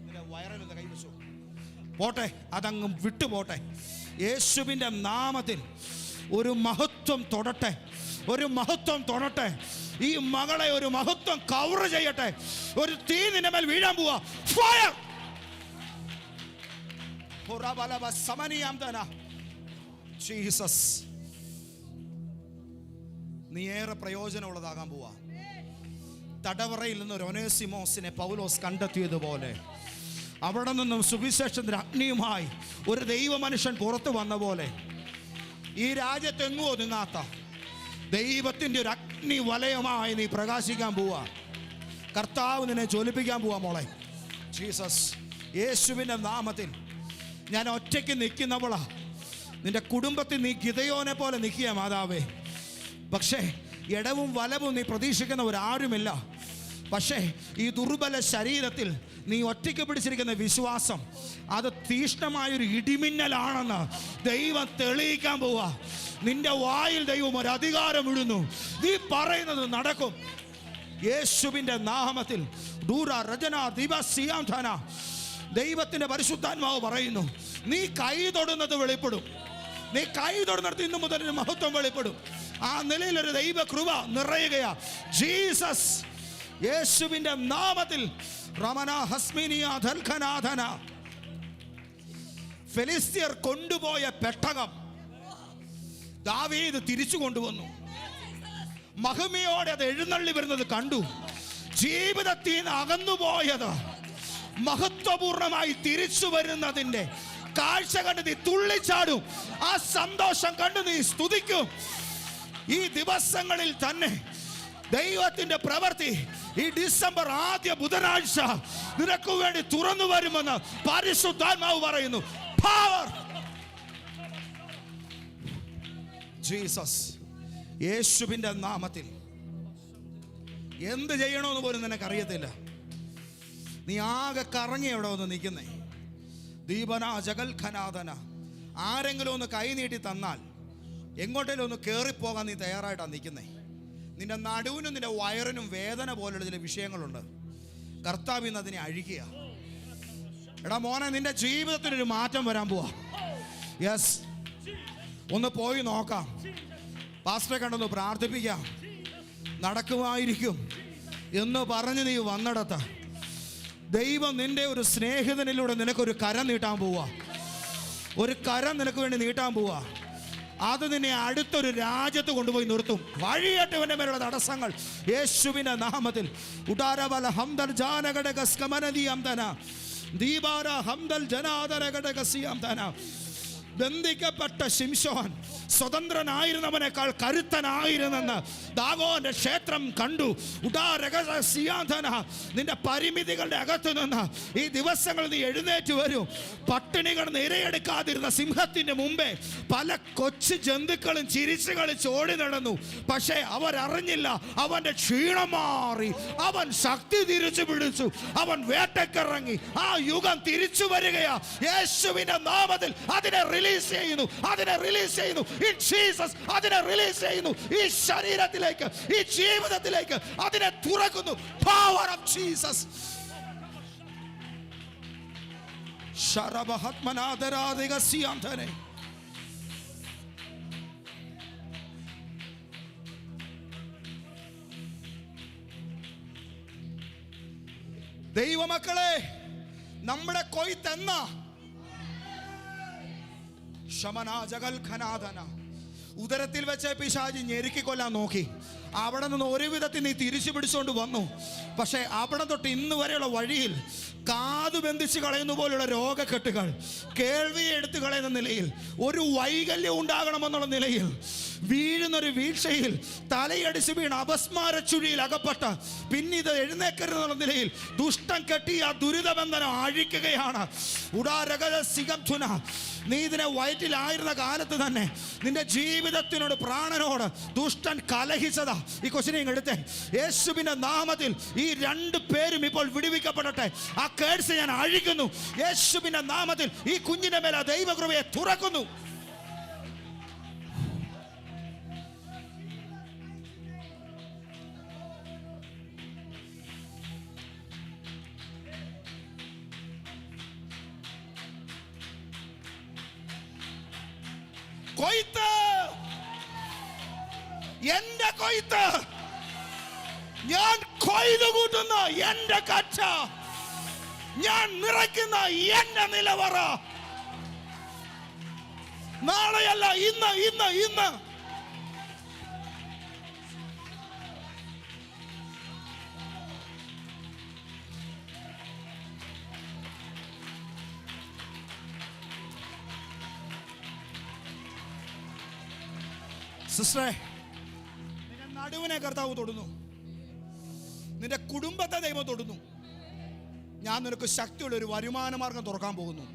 നിന്റെ വയറിലൊന്ന് കൈവച്ചു പോട്ടെ, അതങ്ങ് വിട്ടുപോട്ടെ. യേശുവിൻ്റെ നാമത്തിൽ ഒരു മഹത്വം തൊടട്ടെ, ഒരു മഹത്വം തൊടട്ടെ. ഈ മകളെ ഒരു മഹത്വം കവർ ചെയ്യട്ടെ. ഒരു തീ നിന്റെ മേൽ വീഴാൻ പോവാ. ഫയർ. ജീസസ്, നീ ഏറെ പ്രയോജനമുള്ളതാകാൻ പോവാ. തടവറയിൽ നിന്ന് ഒരു ഒനേസിമോസിനെ പൗലോസ് കണ്ടെത്തിയതുപോലെ അവിടെ നിന്നും സുവിശേഷത്തിന്റെ അഗ്നിയുമായി ഒരു ദൈവ മനുഷ്യൻ പുറത്തു വന്ന പോലെ ഈ രാജ്യത്തെങ്ങും ഒതുങ്ങാത്ത ദൈവത്തിന്റെ ഒരു അഗ്നി വലയമായി നീ പ്രകാശിക്കാൻ പോവാ. കർത്താവ് നിന്നെ ജ്വലിപ്പിക്കാൻ പോവാ മോളെ. ജീസസ്, യേശുവിൻ്റെ നാമത്തിൽ ഞാൻ ഒറ്റയ്ക്ക് നിൽക്കുന്നവളാ. നിന്റെ കുടുംബത്തിൽ നീ ഗിദയോനെ പോലെ നിൽക്കുക മാതാവേ. പക്ഷേ ഇടവും വലവും നീ പ്രതീക്ഷിക്കുന്നവരാരുമില്ല. പക്ഷേ ഈ ദുർബല ശരീരത്തിൽ നീ ഒറ്റയ്ക്ക് പിടിച്ചിരിക്കുന്ന വിശ്വാസം അത് തീഷ്ണമായൊരു ഇടിമിന്നലാണെന്ന് ദൈവം തെളിയിക്കാൻ പോവാ. നിന്റെ വായിൽ ദൈവം ഒരു അധികാരം ഇടുന്നു. നീ പറയുന്നത് നടക്കും യേശുവിൻ്റെ നാമത്തിൽ. ദൂര രചന ദിവസിയാംധന ദൈവത്തിന്റെ പരിശുദ്ധാത്മാവ് പറയുന്നു, നീ കൈ തൊടുന്നത് വെളിപ്പെടും. നീ കൈ തൊടുന്നിടത്ത് ഇന്നു മുതൽ ഒരു മഹത്വം വെളിപ്പെടും. ആ നിലയിൽ ഒരു ദൈവ കൃപ നിറയുകയാ. ജീസസ്, യേശുവിന്റെ നാമത്തിൽ. റമന ഹസ്മിനിയ ധൽഖനാഥന. ഫെലിസ്ത്യർ കൊണ്ടുപോയ പെട്ടകം ദാവീദ് തിരിച്ചു കൊണ്ടുവന്നു. മഹിമയോടെ അത് എഴുന്നള്ളി വരുന്നത് കണ്ടു. ജീവിതത്തിൽ നിന്ന് അകന്നുപോയത് മഹത്വപൂർണമായി തിരിച്ചു വരുന്നതിന്റെ കാഴ്ച കണ്ട് നീ തുള്ളിച്ചാടും. ആ സന്തോഷം കണ്ട് നീ സ്തുതിക്കും. ഈ ദിവസങ്ങളിൽ തന്നെ ദൈവത്തിന്റെ പ്രവൃത്തി ഈ ഡിസംബർ ആദ്യ ബുധനാഴ്ച നിനക്ക് വേണ്ടി തുറന്നു വരുമെന്ന് പരിശുദ്ധാത്മാവ് പറയുന്നു. പവർ. ജീസസ്, യേശുവിന്റെ നാമത്തിൽ എന്ത് ചെയ്യണമെന്ന് പോലും നിനക്കറിയത്തില്ല. നീ ആകെ കറങ്ങി എവിടെ ഒന്ന് നിൽക്കുന്നേ. ദീപന ജഗൽ ഖനാദന. ആരെങ്കിലും ഒന്ന് കൈ നീട്ടി തന്നാൽ എങ്ങോട്ടേലും ഒന്ന് കയറിപ്പോകാൻ നീ തയ്യാറായിട്ടാണ് നിൽക്കുന്നേ. നിന്റെ നടുവിനും നിന്റെ വയറിനും വേദന പോലുള്ള ചില വിഷയങ്ങളുണ്ട്. കർത്താവ് ഇന്ന് അതിനെ അഴിക്കുക. എടാ മോനെ, നിന്റെ ജീവിതത്തിനൊരു മാറ്റം വരാൻ പോവാ. യെസ്, ഒന്ന് പോയി നോക്കാം. പാസ്റ്ററെ കണ്ടൊന്ന് പ്രാർത്ഥിപ്പിക്കാം. നടക്കുമായിരിക്കും എന്ന് പറഞ്ഞ് നീ വന്നിടത്ത് ദൈവം നിന്റെ ഒരു സ്നേഹിതനിലൂടെ നിനക്കൊരു കരം നീട്ടാൻ പോവാ. ഒരു കരം നിനക്ക് വേണ്ടി നീട്ടാൻ പോവാ. അത് നിന്നെ അടുത്തൊരു രാജ്യത്ത് കൊണ്ടുപോയി നിർത്തും. വഴിയേറ്റവന്റെ മേലുള്ള തടസ്സങ്ങൾ യേശുവിന്റെ നാമത്തിൽ. ഉടാരബല ഹംദൽ ജാനഘടകസ്കമനദി അംതന ദീപാര ഹംദൽ ജനാദരഘടകസി അംതന. ബന്ധിക്കപ്പെട്ട ശിംശോൻ സ്വതന്ത്രനായിരുന്നവനേക്കാൾ കരുത്തനായിരുന്നെന്ന് ദാഗോന്റെ ക്ഷേത്രം കണ്ടു. നിന്റെ പരിമിതികളുടെ അകത്തു നിന്ന് ഈ ദിവസങ്ങൾ നീ എഴുന്നേറ്റ് വരും. പട്ടിണികൾ നിരയെടുക്കാതിരുന്ന സിംഹത്തിന്റെ മുമ്പേ പല കൊച്ചു ജന്തുക്കളും ചിരിച്ചു കളിച്ച് ഓടി നടന്നു. പക്ഷേ അവരറിഞ്ഞില്ല അവന്റെ ക്ഷീണം മാറി. അവൻ ശക്തി തിരിച്ചു പിടിച്ചു. അവൻ വേട്ടക്കിറങ്ങി. ആ യുഗം തിരിച്ചു വരികയാ. യേശുവിന്റെ നാമത്തിൽ അതിനെ റിലീസ് ചെയ്യുന്നു. അതിനെ റിലീസ് ചെയ്യുന്നു. In Jesus, അതിനെ റിലീസ് ചെയ്യുന്നു. ഈ ശരീരത്തിലേക്ക്, ഈ ജീവിതത്തിലേക്ക് അതിനെ തുറക്കുന്നു. Power of Jesus. ശരബഹത്മനാദരാദികസിയാന്തനെ. ദൈവമക്കളെ, നമ്മുടെ കൊയ്ത്തെന്ന ഉദരത്തിൽ വെച്ച് പിശാചി ഞെരുക്കിക്കൊല്ലാൻ നോക്കി. അവിടെ നിന്ന് ഒരു വിധത്തിൽ നീ തിരിച്ചു പിടിച്ചുകൊണ്ട് വന്നു. പക്ഷേ അവിടെ തൊട്ട് ഇന്ന് വരെയുള്ള വഴിയിൽ കാതു ബന്ധിച്ച് കളയുന്ന പോലുള്ള രോഗക്കെട്ടുകൾ, കേൾവിയെ എടുത്തു കളയുന്ന നിലയിൽ, ഒരു വൈകല്യം ഉണ്ടാകണമെന്നുള്ള നിലയിൽ വീഴുന്നൊരു വീഴ്ചയിൽ തലയടിച്ച് വീണ് അപസ്മാര ചുഴിയിൽ അകപ്പെട്ട് പിന്നീട് എഴുന്നേക്കരുതെന്നുള്ള നിലയിൽ ദുഷ്ടൻ കെട്ടി ആ ദുരിതബന്ധനം അഴിക്കുകയാണ്. നീ ഇതിനെ വയറ്റിലായിരുന്ന കാലത്ത് തന്നെ നിന്റെ ജീവിതത്തിനോട്, പ്രാണനോട് ദുഷ്ടൻ കലഹിച്ചതാ. ഈ ക്വസ്റ്റ്യൻ എടുത്തേ. യേശുവിന്റെ നാമത്തിൽ ഈ രണ്ട് പേരും ഇപ്പോൾ വിടുവിക്കപ്പെടട്ടെ. ആ കേഴ്സ് ഞാൻ അഴിക്കുന്നു യേശുവിന്റെ നാമത്തിൽ. ഈ കുഞ്ഞിന്റെ മേലെ ദൈവകൃപയെ തുറക്കുന്നു. കൊയ്ത്ത്, എന്റെ കൊയ്ത്ത്, ഞാൻ കൊയ്തു കൂട്ടുന്ന എന്റെ കച്ച, ഞാൻ നിറയ്ക്കുന്ന എന്റെ നിലവറ. നാളെയല്ല, ഇന്ന് ഇന്ന് ഇന്ന്. സിസ്റ്ററെ, നിന്റെ നടുവിനെ കർത്താവ് തൊടുന്നു. നിന്റെ കുടുംബത്തെ ദൈവം തൊടുന്നു. ഞാൻ നിനക്ക് ശക്തിയുള്ള ഒരു വരുമാന മാർഗം തുറക്കാൻ പോകുന്നു.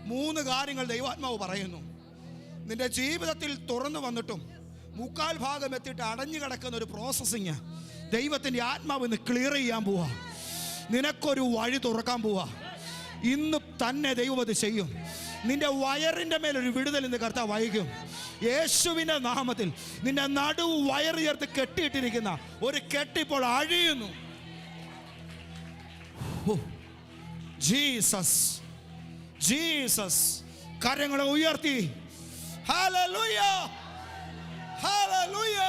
3 കാര്യങ്ങൾ ദൈവാത്മാവ് പറയുന്നു. നിന്റെ ജീവിതത്തിൽ തുറന്നു വന്നിട്ടും 3/4 ഭാഗം എത്തിയിട്ട് അടഞ്ഞു കിടക്കുന്ന ഒരു പ്രോസസ്സിങ് ദൈവത്തിൻ്റെ ആത്മാവ് ഇന്ന് ക്ലിയർ ചെയ്യാൻ പോവാ. നിനക്കൊരു വഴി തുറക്കാൻ പോവാ. ഇന്ന് തന്നെ ദൈവം അത് ചെയ്യും. നിന്റെ വയറിൻ്റെ മേലൊരു വിടുതൽ ഇന്ന് കർത്താവ് വഹിക്കും. യേശുവിൻ്റെ നാമത്തിൽ നിന്റെ നടുവ് വയറ് ചേർത്ത് കെട്ടിയിട്ടിരിക്കുന്ന ഒരു കെട്ടിപ്പോൾ അഴിയുന്നു. Jesus, Jesus. കരങ്ങളെ ഉയർത്തി ഹല്ലേലൂയ, ഹല്ലേലൂയ.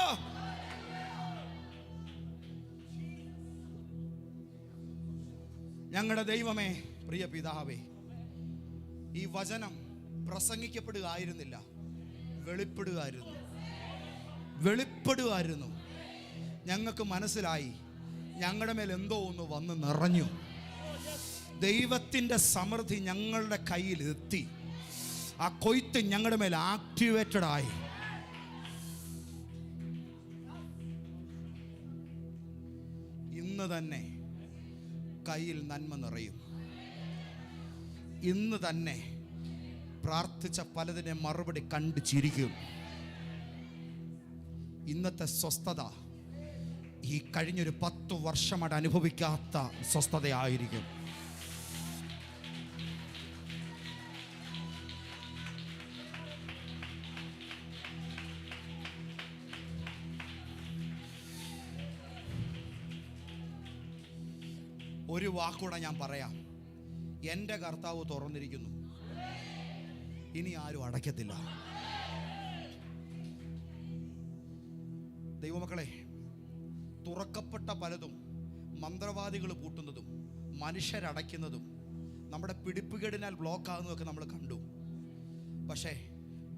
ഞങ്ങളുടെ ദൈവമേ, പ്രിയ പിതാവേ, ഈ വചനം പ്രസംഗിക്കപ്പെടുകയായിരുന്നില്ല, വെളിപ്പെടുകയായിരുന്നു. ഞങ്ങൾക്ക് മനസ്സിലായി ഞങ്ങളുടെ മേൽ എന്തോ ഒന്ന് വന്ന് നിറഞ്ഞു. ദൈവത്തിൻ്റെ സമൃദ്ധി ഞങ്ങളുടെ കയ്യിൽ എത്തി. ആ കൊയ്ത്ത് ഞങ്ങളുടെ മേൽ ആക്ടിവേറ്റഡ് ആയി. ഇന്ന് തന്നെ കയ്യിൽ നന്മ നിറയും. ഇന്ന് തന്നെ പ്രാർത്ഥിച്ച പലതിനെ മറുപടി കണ്ടു ചിരിക്കും. ഇന്നത്തെ സ്വസ്ഥത ഈ കഴിഞ്ഞൊരു 10 വർഷമായിട്ട് അനുഭവിക്കാത്ത സ്വസ്ഥതയായിരിക്കും. ഒരു വാക്കൂടെ ഞാൻ പറയാം. എൻ്റെ കർത്താവ് തുറന്നിരിക്കുന്നു, ഇനി ആരും അടയ്ക്കത്തില്ല. ദൈവമക്കളെ, തുറക്കപ്പെട്ട പലതും മന്ത്രവാദികൾ പൂട്ടുന്നതും മനുഷ്യരടയ്ക്കുന്നതും നമ്മുടെ പിടിപ്പുകേടിനാൽ ബ്ലോക്ക് ആകുന്നതൊക്കെ നമ്മൾ കണ്ടു. പക്ഷേ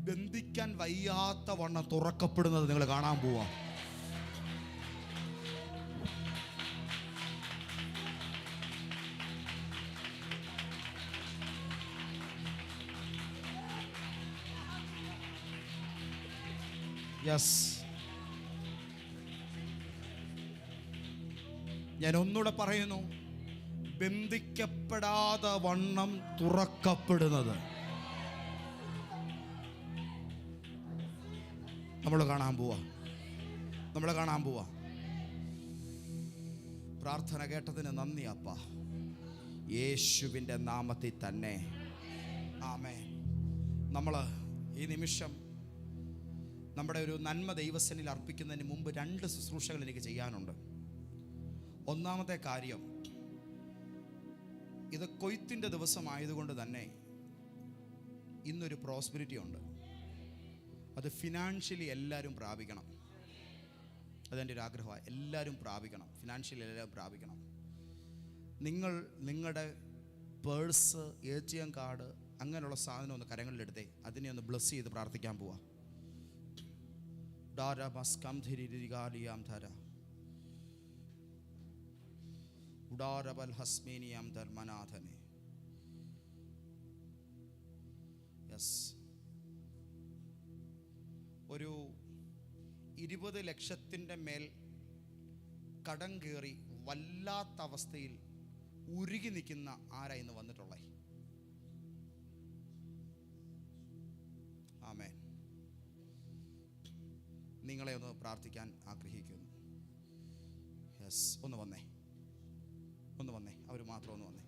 ബന്ധിക്കാൻ വയ്യാത്ത വണ്ണം തുറക്കപ്പെടുന്നത് നിങ്ങൾ കാണാൻ പോവാ. യെസ്, ഞാൻ ഒന്നുകൂടെ പറയുന്നു, ബന്ധിക്കപ്പെടാതെ വണ്ണം തുറക്കപ്പെടുന്നത് നമ്മൾ കാണാൻ പോവാ. പ്രാർത്ഥന കേട്ടതിന് നന്ദി അപ്പ, യേശുവിൻ്റെ നാമത്തിൽ തന്നെ ആമേൻ. നമ്മൾ ഈ നിമിഷം നമ്മുടെ ഒരു നന്മ ദൈവസന്നിധിയിൽ അർപ്പിക്കുന്നതിന് മുമ്പ് 2 ശുശ്രൂഷകൾ എനിക്ക് ചെയ്യാനുണ്ട്. ഒന്നാമത്തെ കാര്യം, ഇത് കൊയ്ത്തിൻ്റെ ദിവസമായതുകൊണ്ട് തന്നെ ഇന്നൊരു പ്രോസ്പെരിറ്റി ഉണ്ട്. അത് ഫിനാൻഷ്യലി എല്ലാവരും പ്രാപിക്കണം. അതെൻ്റെ ഒരു ആഗ്രഹമാണ്. എല്ലാവരും പ്രാപിക്കണം, ഫിനാൻഷ്യലി എല്ലാവരും പ്രാപിക്കണം. നിങ്ങൾ നിങ്ങളുടെ പേഴ്സ്, ATM കാർഡ്, അങ്ങനെയുള്ള സാധനം ഒന്ന് കരങ്ങളിലെടുത്തേ, അതിനെ ഒന്ന് ബ്ലസ് ചെയ്ത് പ്രാർത്ഥിക്കാൻ പോവാ. ഒരു 20 ലക്ഷത്തിൻ്റെ മേൽ കടം കയറി വല്ലാത്ത അവസ്ഥയിൽ ഉരുകി നിൽക്കുന്ന ആരാ ഇന്ന് വന്നിട്ടുള്ളത്? ആമേൻ. നിങ്ങളെ ഒന്ന് പ്രാർത്ഥിക്കാൻ ആഗ്രഹിക്കുന്നു. യെസ്, ഒന്ന് വന്നേ, അവർ മാത്രം ഒന്ന് വന്നേ.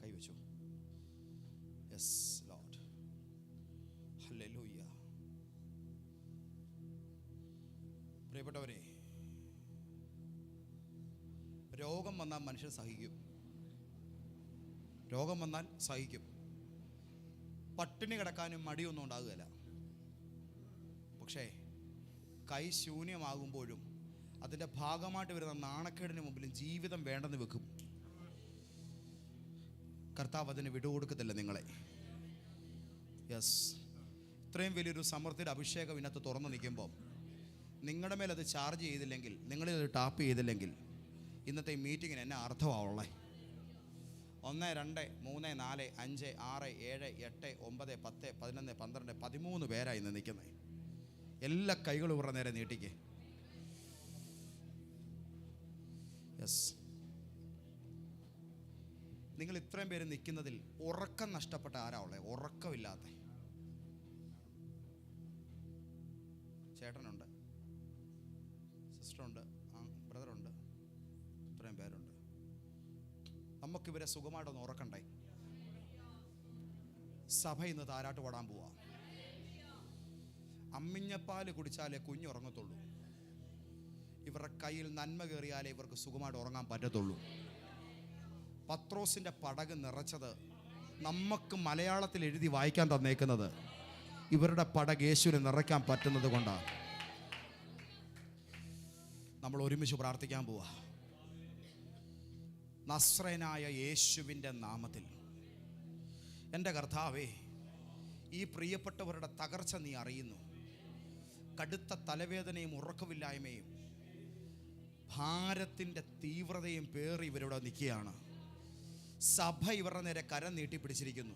കൈവച്ചു. Yes lord, hallelujah. പ്രിയപ്പെട്ടവരെ, രോഗം വന്നാൽ മനുഷ്യൻ സഹിക്കും. രോഗം വന്നാൽ സഹിക്കും. പട്ടിണി കിടക്കാനും മടിയൊന്നും ഉണ്ടാകുകയില്ല. പക്ഷേ കൈ ശൂന്യമാകുമ്പോഴും അതിൻ്റെ ഭാഗമായിട്ട് വരുന്ന നാണക്കേടിന് മുമ്പിലും ജീവിതം വേണ്ടെന്ന് വെക്കും. കർത്താവ് അതിന് വിട്ടുകൊടുക്കത്തില്ല നിങ്ങളെ. യെസ്, ഇത്രയും വലിയൊരു സമൃദ്ധിയുടെ അഭിഷേകം ഇതിനകത്ത് തുറന്നു നിൽക്കുമ്പോൾ നിങ്ങളുടെ മേൽ അത് ചാർജ് ചെയ്തില്ലെങ്കിൽ, നിങ്ങളിത് ടാപ്പ് ചെയ്തില്ലെങ്കിൽ ഇന്നത്തെ ഈ മീറ്റിങ്ങിന് എന്നെ അർത്ഥമാവുള്ളേ. 1, 2, 3, 4, 5, 6, 7, 8, 9, 10, 11, 12, 13 പേരായി ഇന്ന് നിൽക്കുന്നത്. എല്ലാ കൈകളും ഇവരുടെ നേരെ നീട്ടിക്ക്. യെസ്, നിങ്ങൾ ഇത്രയും പേര് നിൽക്കുന്നതിൽ ഉറക്കം നഷ്ടപ്പെട്ട ആരാ ഉള്ളത്? ഉറക്കമില്ലാത്ത ചേട്ടനുണ്ട്, സിസ്റ്ററുണ്ട്, ബ്രദറുണ്ട്, ഇത്രയും പേരുണ്ട്. നമുക്കിവരെ സുഖമായിട്ടൊന്ന് ഉറക്കണ്ടേ? സഭ ഇന്ന് താരാട്ട് പാടാൻ പോവാ. അമ്മിഞ്ഞപ്പാല് കുടിച്ചാലേ കുഞ്ഞുറങ്ങത്തുള്ളൂ. ഇവരുടെ കയ്യിൽ നന്മ കയറിയാലേ ഇവർക്ക് സുഖമായിട്ട് ഉറങ്ങാൻ പറ്റത്തുള്ളൂ. പത്രോസിൻ്റെ പടക് നിറച്ചത് നമുക്ക് മലയാളത്തിൽ എഴുതി വായിക്കാൻ തന്നേക്കുന്നത് ഇവരുടെ പടക് യേശുവിനെ നിറയ്ക്കാൻ പറ്റുന്നത് കൊണ്ടാണ്. നമ്മൾ ഒരുമിച്ച് പ്രാർത്ഥിക്കാൻ പോവാ. നസ്രയനായ യേശുവിൻ്റെ നാമത്തിൽ എൻ്റെ കർത്താവേ, ഈ പ്രിയപ്പെട്ടവരുടെ തകർച്ച നീ അറിയുന്നു. കടുത്ത തലവേദനയും ഉറക്കമില്ലായ്മയും ഭാരത്തിൻ്റെ തീവ്രതയും പേറി ഇവരിവിടെ നിൽക്കുകയാണ്. സഭ ഇവരുടെ നേരെ കരം നീട്ടിപ്പിടിച്ചിരിക്കുന്നു.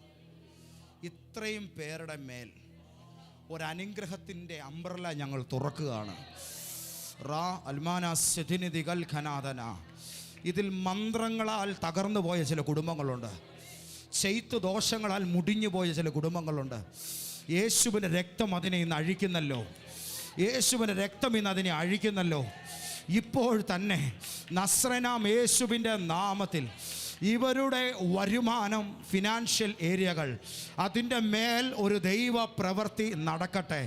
ഇത്രയും പേരുടെ മേൽ ഒരനുഗ്രഹത്തിൻ്റെ അംബ്രല ഞങ്ങൾ തുറക്കുകയാണ്. റാ അൽമാന സെതിനിധികൾ ഖനാദന. ഇതിൽ മന്ത്രങ്ങളാൽ തകർന്നു പോയ ചില കുടുംബങ്ങളുണ്ട്. ചെയ്ത്തു ദോഷങ്ങളാൽ മുടിഞ്ഞു പോയ ചില കുടുംബങ്ങളുണ്ട്. യേശുവിൻ്റെ രക്തം അതിനെ ഇന്ന് അഴിക്കുന്നല്ലോ. യേശുവിൻ്റെ രക്തം ഇന്ന് അതിനെ അഴിക്കുന്നല്ലോ. ഇപ്പോൾ തന്നെ നസ്രനാം യേശുവിൻ്റെ നാമത്തിൽ ഇവരുടെ വരുമാനം, ഫിനാൻഷ്യൽ ഏരിയകൾ, അതിൻ്റെ മേൽ ഒരു ദൈവ പ്രവൃത്തി നടക്കട്ടെ.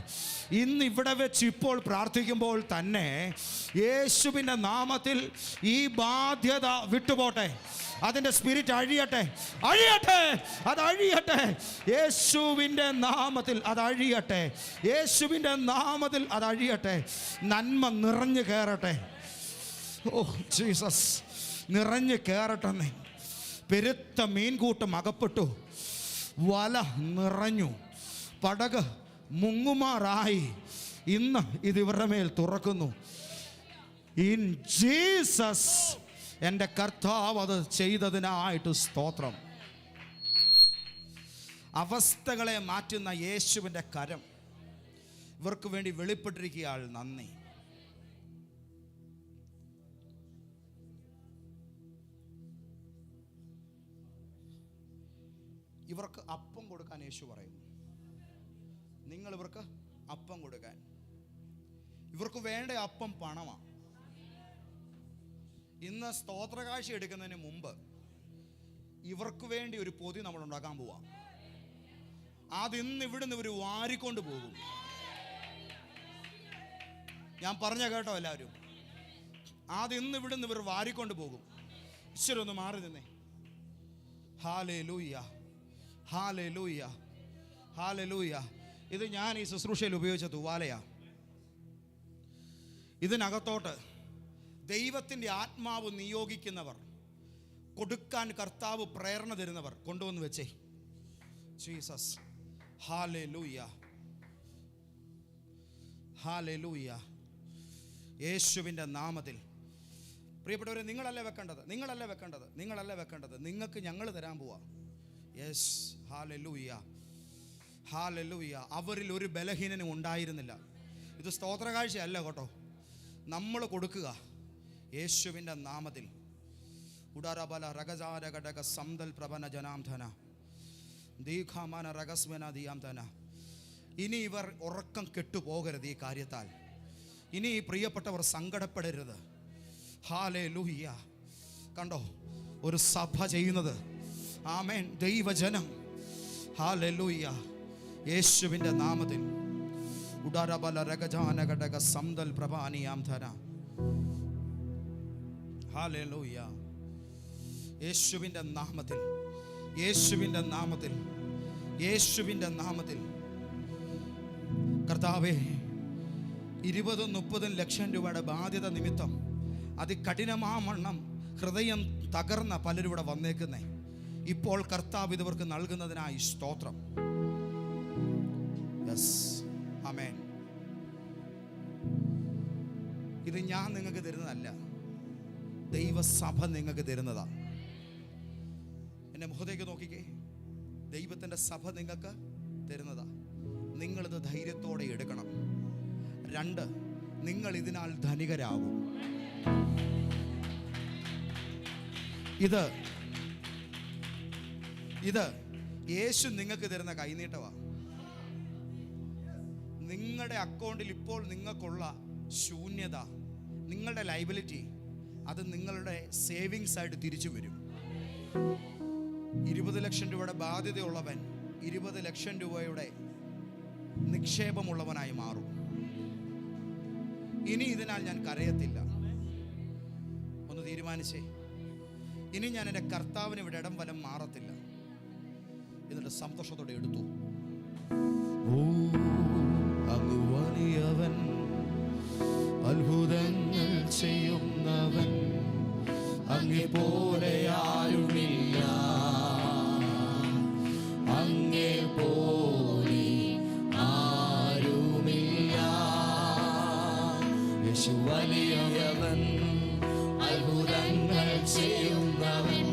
ഇന്ന് ഇവിടെ വെച്ച് ഇപ്പോൾ പ്രാർത്ഥിക്കുമ്പോൾ തന്നെ യേശുവിൻ്റെ നാമത്തിൽ ഈ ബാധ്യത വിട്ടുപോട്ടെ. അതിൻ്റെ സ്പിരിറ്റ് അഴിയട്ടെ, അഴിയട്ടെ, അത് അഴിയട്ടെ. യേശുവിൻ്റെ നാമത്തിൽ അത് അഴിയട്ടെ. യേശുവിൻ്റെ നാമത്തിൽ അത് അഴിയട്ടെ. നന്മ നിറഞ്ഞു കയറട്ടെ. ഓ ജീസസ്, നിറഞ്ഞു കയറട്ടെന്നേ. പെരുത്ത മീൻകൂട്ടം അകപ്പെട്ടു, വല നിറഞ്ഞു, പടക് മുങ്ങുമാറായി. ഇന്ന് ഇത് ഇവരുടെ മേൽ തുറക്കുന്നു. ഇൻ ജീസസ്, എൻ്റെ കർത്താവ് അത് ചെയ്തതിനായിട്ട് സ്തോത്രം. അവസ്ഥകളെ മാറ്റുന്ന യേശുവിൻ്റെ കരം ഇവർക്ക് വേണ്ടി വെളിപ്പെട്ടിരിക്കുകയാൾ. നന്ദി. ഇവർക്ക് അപ്പം കൊടുക്കാൻ യേശു പറയുന്നു. നിങ്ങൾ ഇവർക്ക് അപ്പം കൊടുക്കാൻ. ഇവർക്ക് വേണ്ട അപ്പം പണമാണ്. ഇന്ന് സ്തോത്രകാഴ്ച എടുക്കുന്നതിന് മുമ്പ് ഇവർക്ക് വേണ്ടി ഒരു പൊതി നമ്മൾ ഉണ്ടാക്കാൻ പോവാം. അതിന്ന് ഇവിടുന്ന് ഇവർ വാരിക്കൊണ്ട് പോകും. ഞാൻ പറഞ്ഞ കേട്ടോ എല്ലാവരും? അതിന്ന് ഇവിടുന്ന് ഇവർ വാരിക്കൊണ്ട് പോകും. ഈശ്വരൻ ഒന്ന് മാറി നിന്നേ. Hallelujah, hallelujah, hallelujah. ഇത് ഞാൻ ഈ ശുശ്രൂഷയിൽ ഉപയോഗിച്ച തൂവാലയാ. ഇതിനകത്തോട്ട് ദൈവത്തിൻ്റെ ആത്മാവ് നിയോഗിക്കുന്നവർ, കൊടുക്കാൻ കർത്താവ് പ്രേരണ തരുന്നവർ കൊണ്ടുവന്ന് വെച്ചേ. Jesus, hallelujah, hallelujah. യേശുവിൻ്റെ നാമത്തിൽ പ്രിയപ്പെട്ടവരെ, നിങ്ങളല്ല വെക്കേണ്ടത്, നിങ്ങളല്ല വെക്കേണ്ടത്, നിങ്ങളല്ല വെക്കേണ്ടത്. നിങ്ങൾക്ക് ഞങ്ങൾ തരാൻ പോവാ. Yes, hallelujah, hallelujah. അവരിൽ ഒരു ബലഹീനനും ഉണ്ടായിരുന്നില്ല. ഇത് സ്തോത്രകാഴ്ചയല്ല കേട്ടോ, നമ്മൾ കൊടുക്കുക യേശുവിൻ്റെ നാമത്തിൽ. ഉടാരബല രഗജാരകടക സംദൽ പ്രഭന ജനാംധന ദീഖാമന രഗസ്വന ദിയാംധന. ഇനി ഇവർ ഉറക്കം കെട്ടുപോകരുത് ഈ കാര്യത്താൽ. ഇനി ഈ പ്രിയപ്പെട്ടവർ സങ്കടപ്പെടരുത്. ഹല്ലേലൂയ. കണ്ടോ ഒരു സഭ ചെയ്യുന്നത്? ആമേൻ. ദൈവജനം ഹല്ലേലൂയ യേശുവിൻ്റെ നാമത്തിൽ. ഉടാരബല രഗജാനകടക സംദൽ പ്രഭാനിയാംധന. ഹല്ലേലൂയ. യേശുവിൻ്റെ നാമത്തിൽ, യേശുവിൻ്റെ നാമത്തിൽ, യേശുവിൻ്റെ നാമത്തിൽ. കർത്താവേ, 20-30 ലക്ഷം രൂപയുടെ ബാധ്യത നിമിത്തം അതികഠിനമാവണ്ണം ഹൃദയം തകർന്ന പലരും ഇവിടെ വന്നേക്കുന്നേ. ഇപ്പോൾ കർത്താവ് ഇവർക്ക് നൽകുന്നതിനായി സ്തോത്രം. യെസ്, ആമേൻ. ഇത് ഞാൻ നിങ്ങൾക്ക് തരുന്നതല്ല, ദൈവസഭ നിങ്ങൾക്ക് തരുന്നതാ. എന്നെ മുഖത്തേക്ക് നോക്കിക്കേ. ദൈവത്തിൻ്റെ സഭ നിങ്ങൾക്ക് തരുന്നതാ. നിങ്ങളിത് ധൈര്യത്തോടെ എടുക്കണം. 2, നിങ്ങൾ ഇതിനാൽ ധനികരാകും. ഇത് യേശു നിങ്ങൾക്ക് തരുന്ന കൈനീട്ടവാ. നിങ്ങളുടെ അക്കൗണ്ടിൽ ഇപ്പോൾ നിങ്ങൾക്കുള്ള ശൂന്യത, നിങ്ങളുടെ ലൈബിലിറ്റി, അത് നിങ്ങളുടെ സേവിങ്സ് ആയിട്ട് തിരിച്ചു വരും. 20 ലക്ഷം രൂപയുടെ ബാധ്യതയുള്ളവൻ 20 ലക്ഷം രൂപയുടെ നിക്ഷേപമുള്ളവനായി മാറും. ഇനി ഇതിനാൽ ഞാൻ കരയത്തില്ല. ഒന്ന് തീരുമാനിച്ചേ. ഇനി ഞാൻ എൻ്റെ കർത്താവിന് ഇവിടെ ഇടം വലം മാറത്തില്ല. എന്നിട്ട് സന്തോഷത്തോടെ എടുത്തു. ഓ അങ്ങ് വലിയവൻ, അത്ഭുതങ്ങൾ ചെയ്യുന്നവൻ, അങ്ങേ പോലെ ആരുമില്ല, അങ്ങേ പോലെ ആരുമില്ല. യേശു വലിയവൻ, അത്ഭുതങ്ങൾ ചെയ്യുന്നവൻ,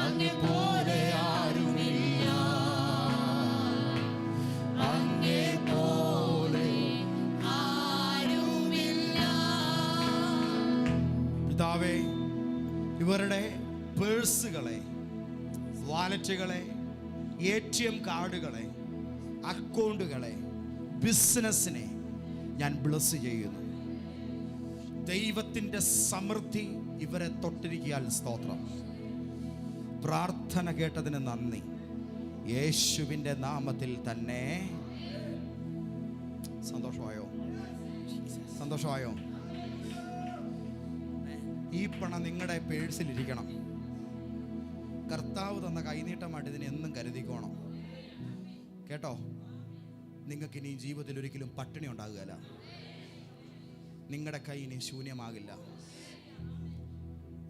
അങ്ങേ പോലെ ആരുമില്ല, അങ്ങേ പോലെ ആരുമില്ല. പിതാവേ, ഇവരുടെ പേഴ്സുകളെ, വാലറ്റുകളെ, ATM കാർഡുകളെ, അക്കൗണ്ടുകളെ, ബിസിനസ്സിനെ ഞാൻ ബ്ലസ് ചെയ്യുന്നു. ദൈവത്തിൻ്റെ സമൃദ്ധി ഇവരെ തൊട്ടിരിക്കാൻ സ്തോത്രം. പ്രാർത്ഥന കേട്ടതിന് നന്ദി. യേശുവിൻ്റെ നാമത്തിൽ തന്നെ. സന്തോഷമായോ? സന്തോഷമായോ? ഈ പണം നിങ്ങളുടെ പേഴ്സിലിരിക്കണം. കർത്താവ് തന്ന കൈനീട്ടമായിട്ട് ഇതിനെ എന്നും കരുതിക്കോണം കേട്ടോ. നിങ്ങൾക്ക് ഇനി ജീവിതത്തിൽ ഒരിക്കലും പട്ടിണി ഉണ്ടാകുകയില്ല. നിങ്ങളുടെ കൈ ഇനി ശൂന്യമാകില്ല.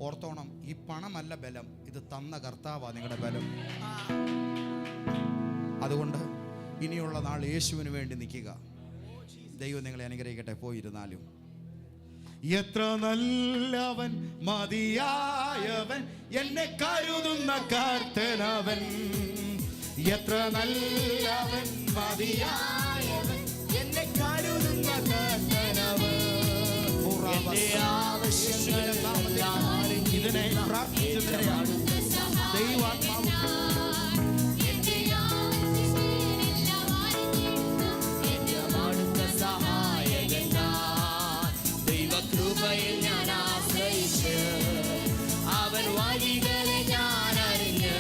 ഓർത്തോണം, ഈ പണമല്ല ബലം, ഇത് തന്ന കർത്താവാണ് നിങ്ങളുടെ ബലം. അതുകൊണ്ട് ഇനിയുള്ള നാൾ യേശുവിന് വേണ്ടി നിൽക്കുക. ദൈവം നിങ്ങളെ അനുഗ്രഹിക്കട്ടെ. പോയിരുന്നാലും എത്ര നല്ലവൻ, മതിയായവൻ, എന്നെ കരുതുന്ന കർത്തനവൻ. എത്ര നല്ലവൻ, മതിയായവൻ, എന്നെ കരുതുന്ന കർത്തനവൻ. ഇതിനെ പ്രാർത്ഥിച്ചതിനെയാണ് ദൈവാത്മാവ് ദൈവകൃപയിൽ ഞാൻ ആശ്രയിച്ച് അവൻ വഴികളെ ഞാൻ അറിഞ്ഞ്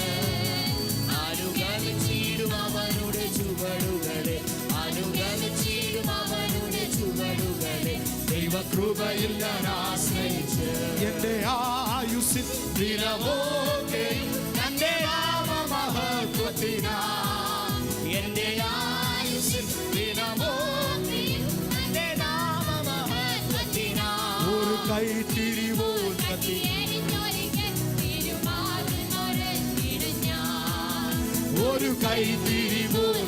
അനുഗമിച്ചിടും അവനുടെ ചുവടുകളെ, അനുഗമിച്ചിടും അവനുടെ ചുവടുകളെ. ദൈവകൃപയിൽ ഞാൻ ആശ്രയിച്ച് എന്റെ ആയുസ്സിൻ ദിനമൊക്കെയും തന്റെ നാമമഹത്വത്തിനാ, എന്റെ ആയുസ്സിൻ ദിനമൊക്കെയും തന്റെ നാമമഹത്വത്തിനാ. ഒരു കൈത്തിരിവോൽ കത്തി, ഒരു കൈത്തിരിവോൽ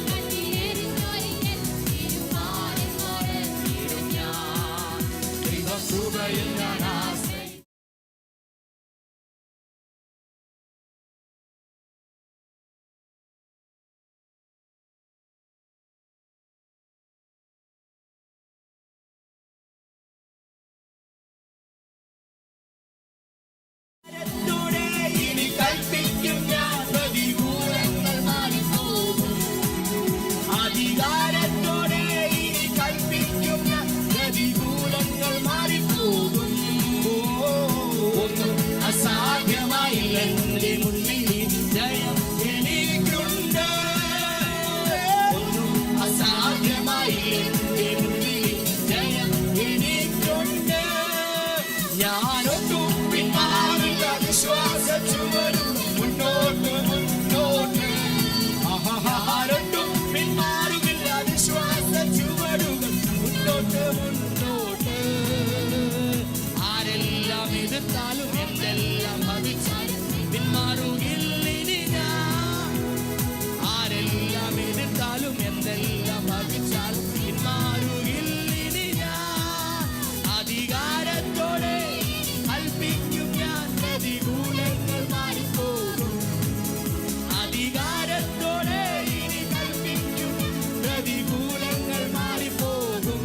ദൈവകൃപയിൽ ഞാൻ കൽപ്പിക്കും ഞാൻ പ്രതികൂലങ്ങൾ മാറിപ്പോകും അധികാരത്തോടെ ഇനി കൽപ്പിക്കും ഞാൻ പ്രതികൂലങ്ങൾ മാറിപ്പോകും ഒന്നും അസാധ്യമായില്ല എന്റെ മുന്നിൽ ജയം എനിക്കുണ്ട് ഒന്നും അസാധ്യമായില്ല എന്റെ മുന്നിൽ ജയം എനിക്കുണ്ട് ഞാനൊട്ടും പിന്മാറില്ല വിശ്വാസച്ചുവടും മുന്നോട്ട് മുന്നോട്ട് ആഹാരൊട്ടും പിന്മാറുകില്ല വിശ്വാസച്ചുവടുകൾ മുന്നോട്ട് മുന്നോട്ട് ആരെല്ലാം എതിർത്താലും എന്തെല്ലാം ഭവിച്ചാലും പിന്മാറുകില്ലിനി ഞാൻ ആരെല്ലാം എതിർത്താലും എന്തെല്ലാം ഭവിച്ചാലും പിന്മാറുകില്ലിനി ഞാൻ അധികാരത്തോടെ കൽപ്പിക്കും ഞാൻ പ്രതികൂലങ്ങൾ മാറിപ്പോകും അധികാരത്തോടെ ഇനി കൽപ്പിക്കും പ്രതികൂലങ്ങൾ മാറിപ്പോകും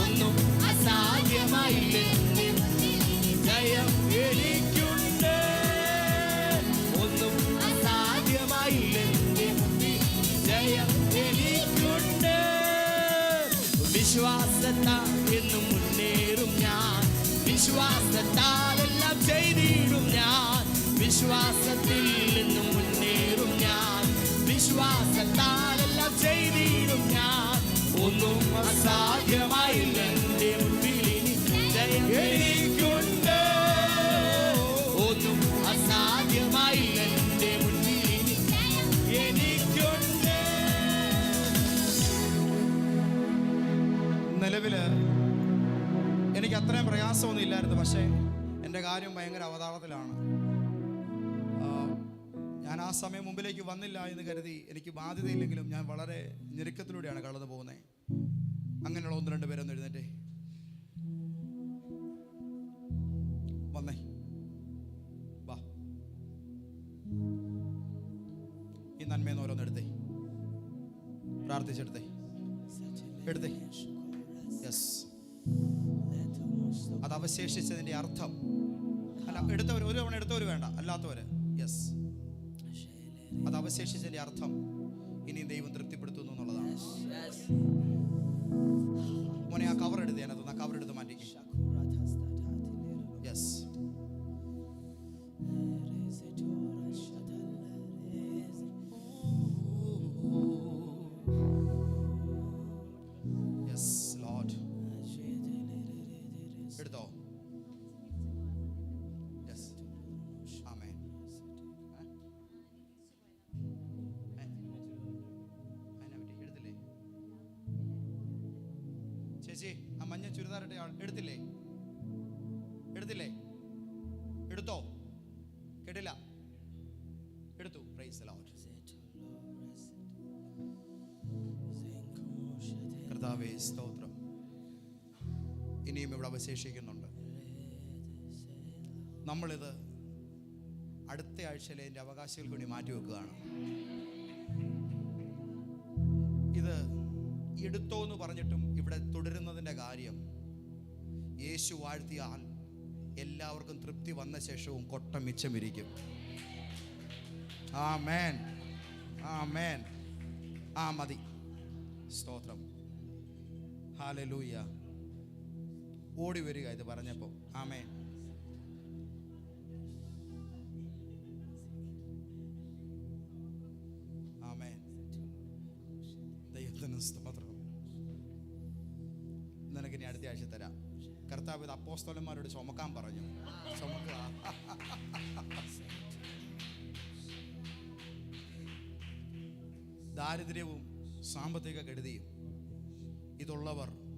ഒന്നും അസാധ്യമായില്ല ജയം എനിക്കുണ്ട് ഒന്നും അസാധ്യമായില്ല ജയം എനിക്കുണ്ട് വിശ്വാസത്താൽ എന്നും മുന്നേറും ഞാൻ വിശ്വാസത്താൽ എല്ലാം ചെയ്തിടും ഞാൻ വിശ്വാസത്തിൽ എന്നും മുന്നേറും ഞാൻ വിശ്വാസത്താൽ എല്ലാം ചെയ്തിടും ഞാൻ ഒന്നും അസാധ്യമായില്ല എന്റെ മുൻപിൽ ഇനി ജയം എനിക്കുണ്ട് ഒന്നും അസാധ്യമായില്ല എന്റെ മുൻപിൽ ഇനി എനിക്കുണ്ട് നിലവില് എനിക്ക് അത്രയും പ്രയാസമൊന്നും ഇല്ലായിരുന്നു, പക്ഷേ എൻ്റെ കാര്യം ഭയങ്കര അവതാളത്തിലാണ്. ഞാൻ ആ സമയം മുമ്പിലേക്ക് വന്നില്ല എന്ന് കരുതി എനിക്ക് ബാധ്യതയില്ലെങ്കിലും ഞാൻ വളരെ ഞെരുക്കത്തിലൂടെയാണ് കടന്നു പോകുന്നത്. അങ്ങനെയുള്ള ഒന്ന് രണ്ട് പേരൊന്നും എഴുന്നേറ്റേ വന്നേ, വാ, ഈ നന്മയെന്ന് ഓരോന്നെടുത്തേ, പ്രാർത്ഥിച്ചെടുത്തേ, എടുത്തേ. യെസ്, അത് അവശേഷിച്ചതിൻ്റെ അർത്ഥം അല്ല, എടുത്തവർ ഒരു തവണ എടുത്തവർ വേണ്ട, അല്ലാത്തവര് യെസ്, അത് അവശേഷിച്ചതിൻ്റെ അർത്ഥം ഇനിയും ദൈവം തൃപ്തിപ്പെടുത്തുന്നു എന്നുള്ളതാണ്. മോനെ ആ കവർ എടുത്ത് ഞാനത് കവർ എടുത്ത് മാറ്റിക്കും. യെസ്, യെസ് ലോർഡ്, എടുത്തോ. യെസ്, ആമേൻ. എടുത്തില്ലേ ചേച്ചി? ആ മഞ്ഞ ചുരിദാറിട്ട ആൾ എടുത്തില്ലേ? എടുത്തില്ലേ? എടുത്തോ? കേട്ടില്ല? എടുത്തു. Praise the Lord. കർത്താവേ സ്തോത്രം. ഇനിയും ഇവിടെ അവശേഷിക്കുന്നുണ്ട്. നമ്മളിത് അടുത്ത ആഴ്ചയിലെ എൻ്റെ അവകാശികൾക്ക് വേണ്ടി മാറ്റിവെക്കുകയാണ്. ഇത് എടുത്തോ എന്ന് പറഞ്ഞിട്ടും ഇവിടെ തുടരുന്നതിൻ്റെ കാര്യം, യേശു വാഴ്ത്തിയാൽ എല്ലാവർക്കും തൃപ്തി വന്ന ശേഷവും കൊട്ട മിച്ചമിരിക്കും. ആമേൻ, ആമേൻ. ആ മതി. സ്തോത്രം. ഹല്ലേലൂയ. ഓടി വരിക ഇത് പറഞ്ഞപ്പോൾ. ആമേൻ. ആമേൻ. ദൈവത്തിന് സ്തോത്രം. നിനക്ക് ഇനി അടുത്ത ആഴ്ച തരാം. കർത്താവ് ഇത് അപ്പോസ്തലന്മാരോട് ചുമക്കാൻ പറഞ്ഞു. ചുമക്കുക. ദാരിദ്ര്യവും സാമ്പത്തിക കെടുതിയും ഇതുള്ളവർ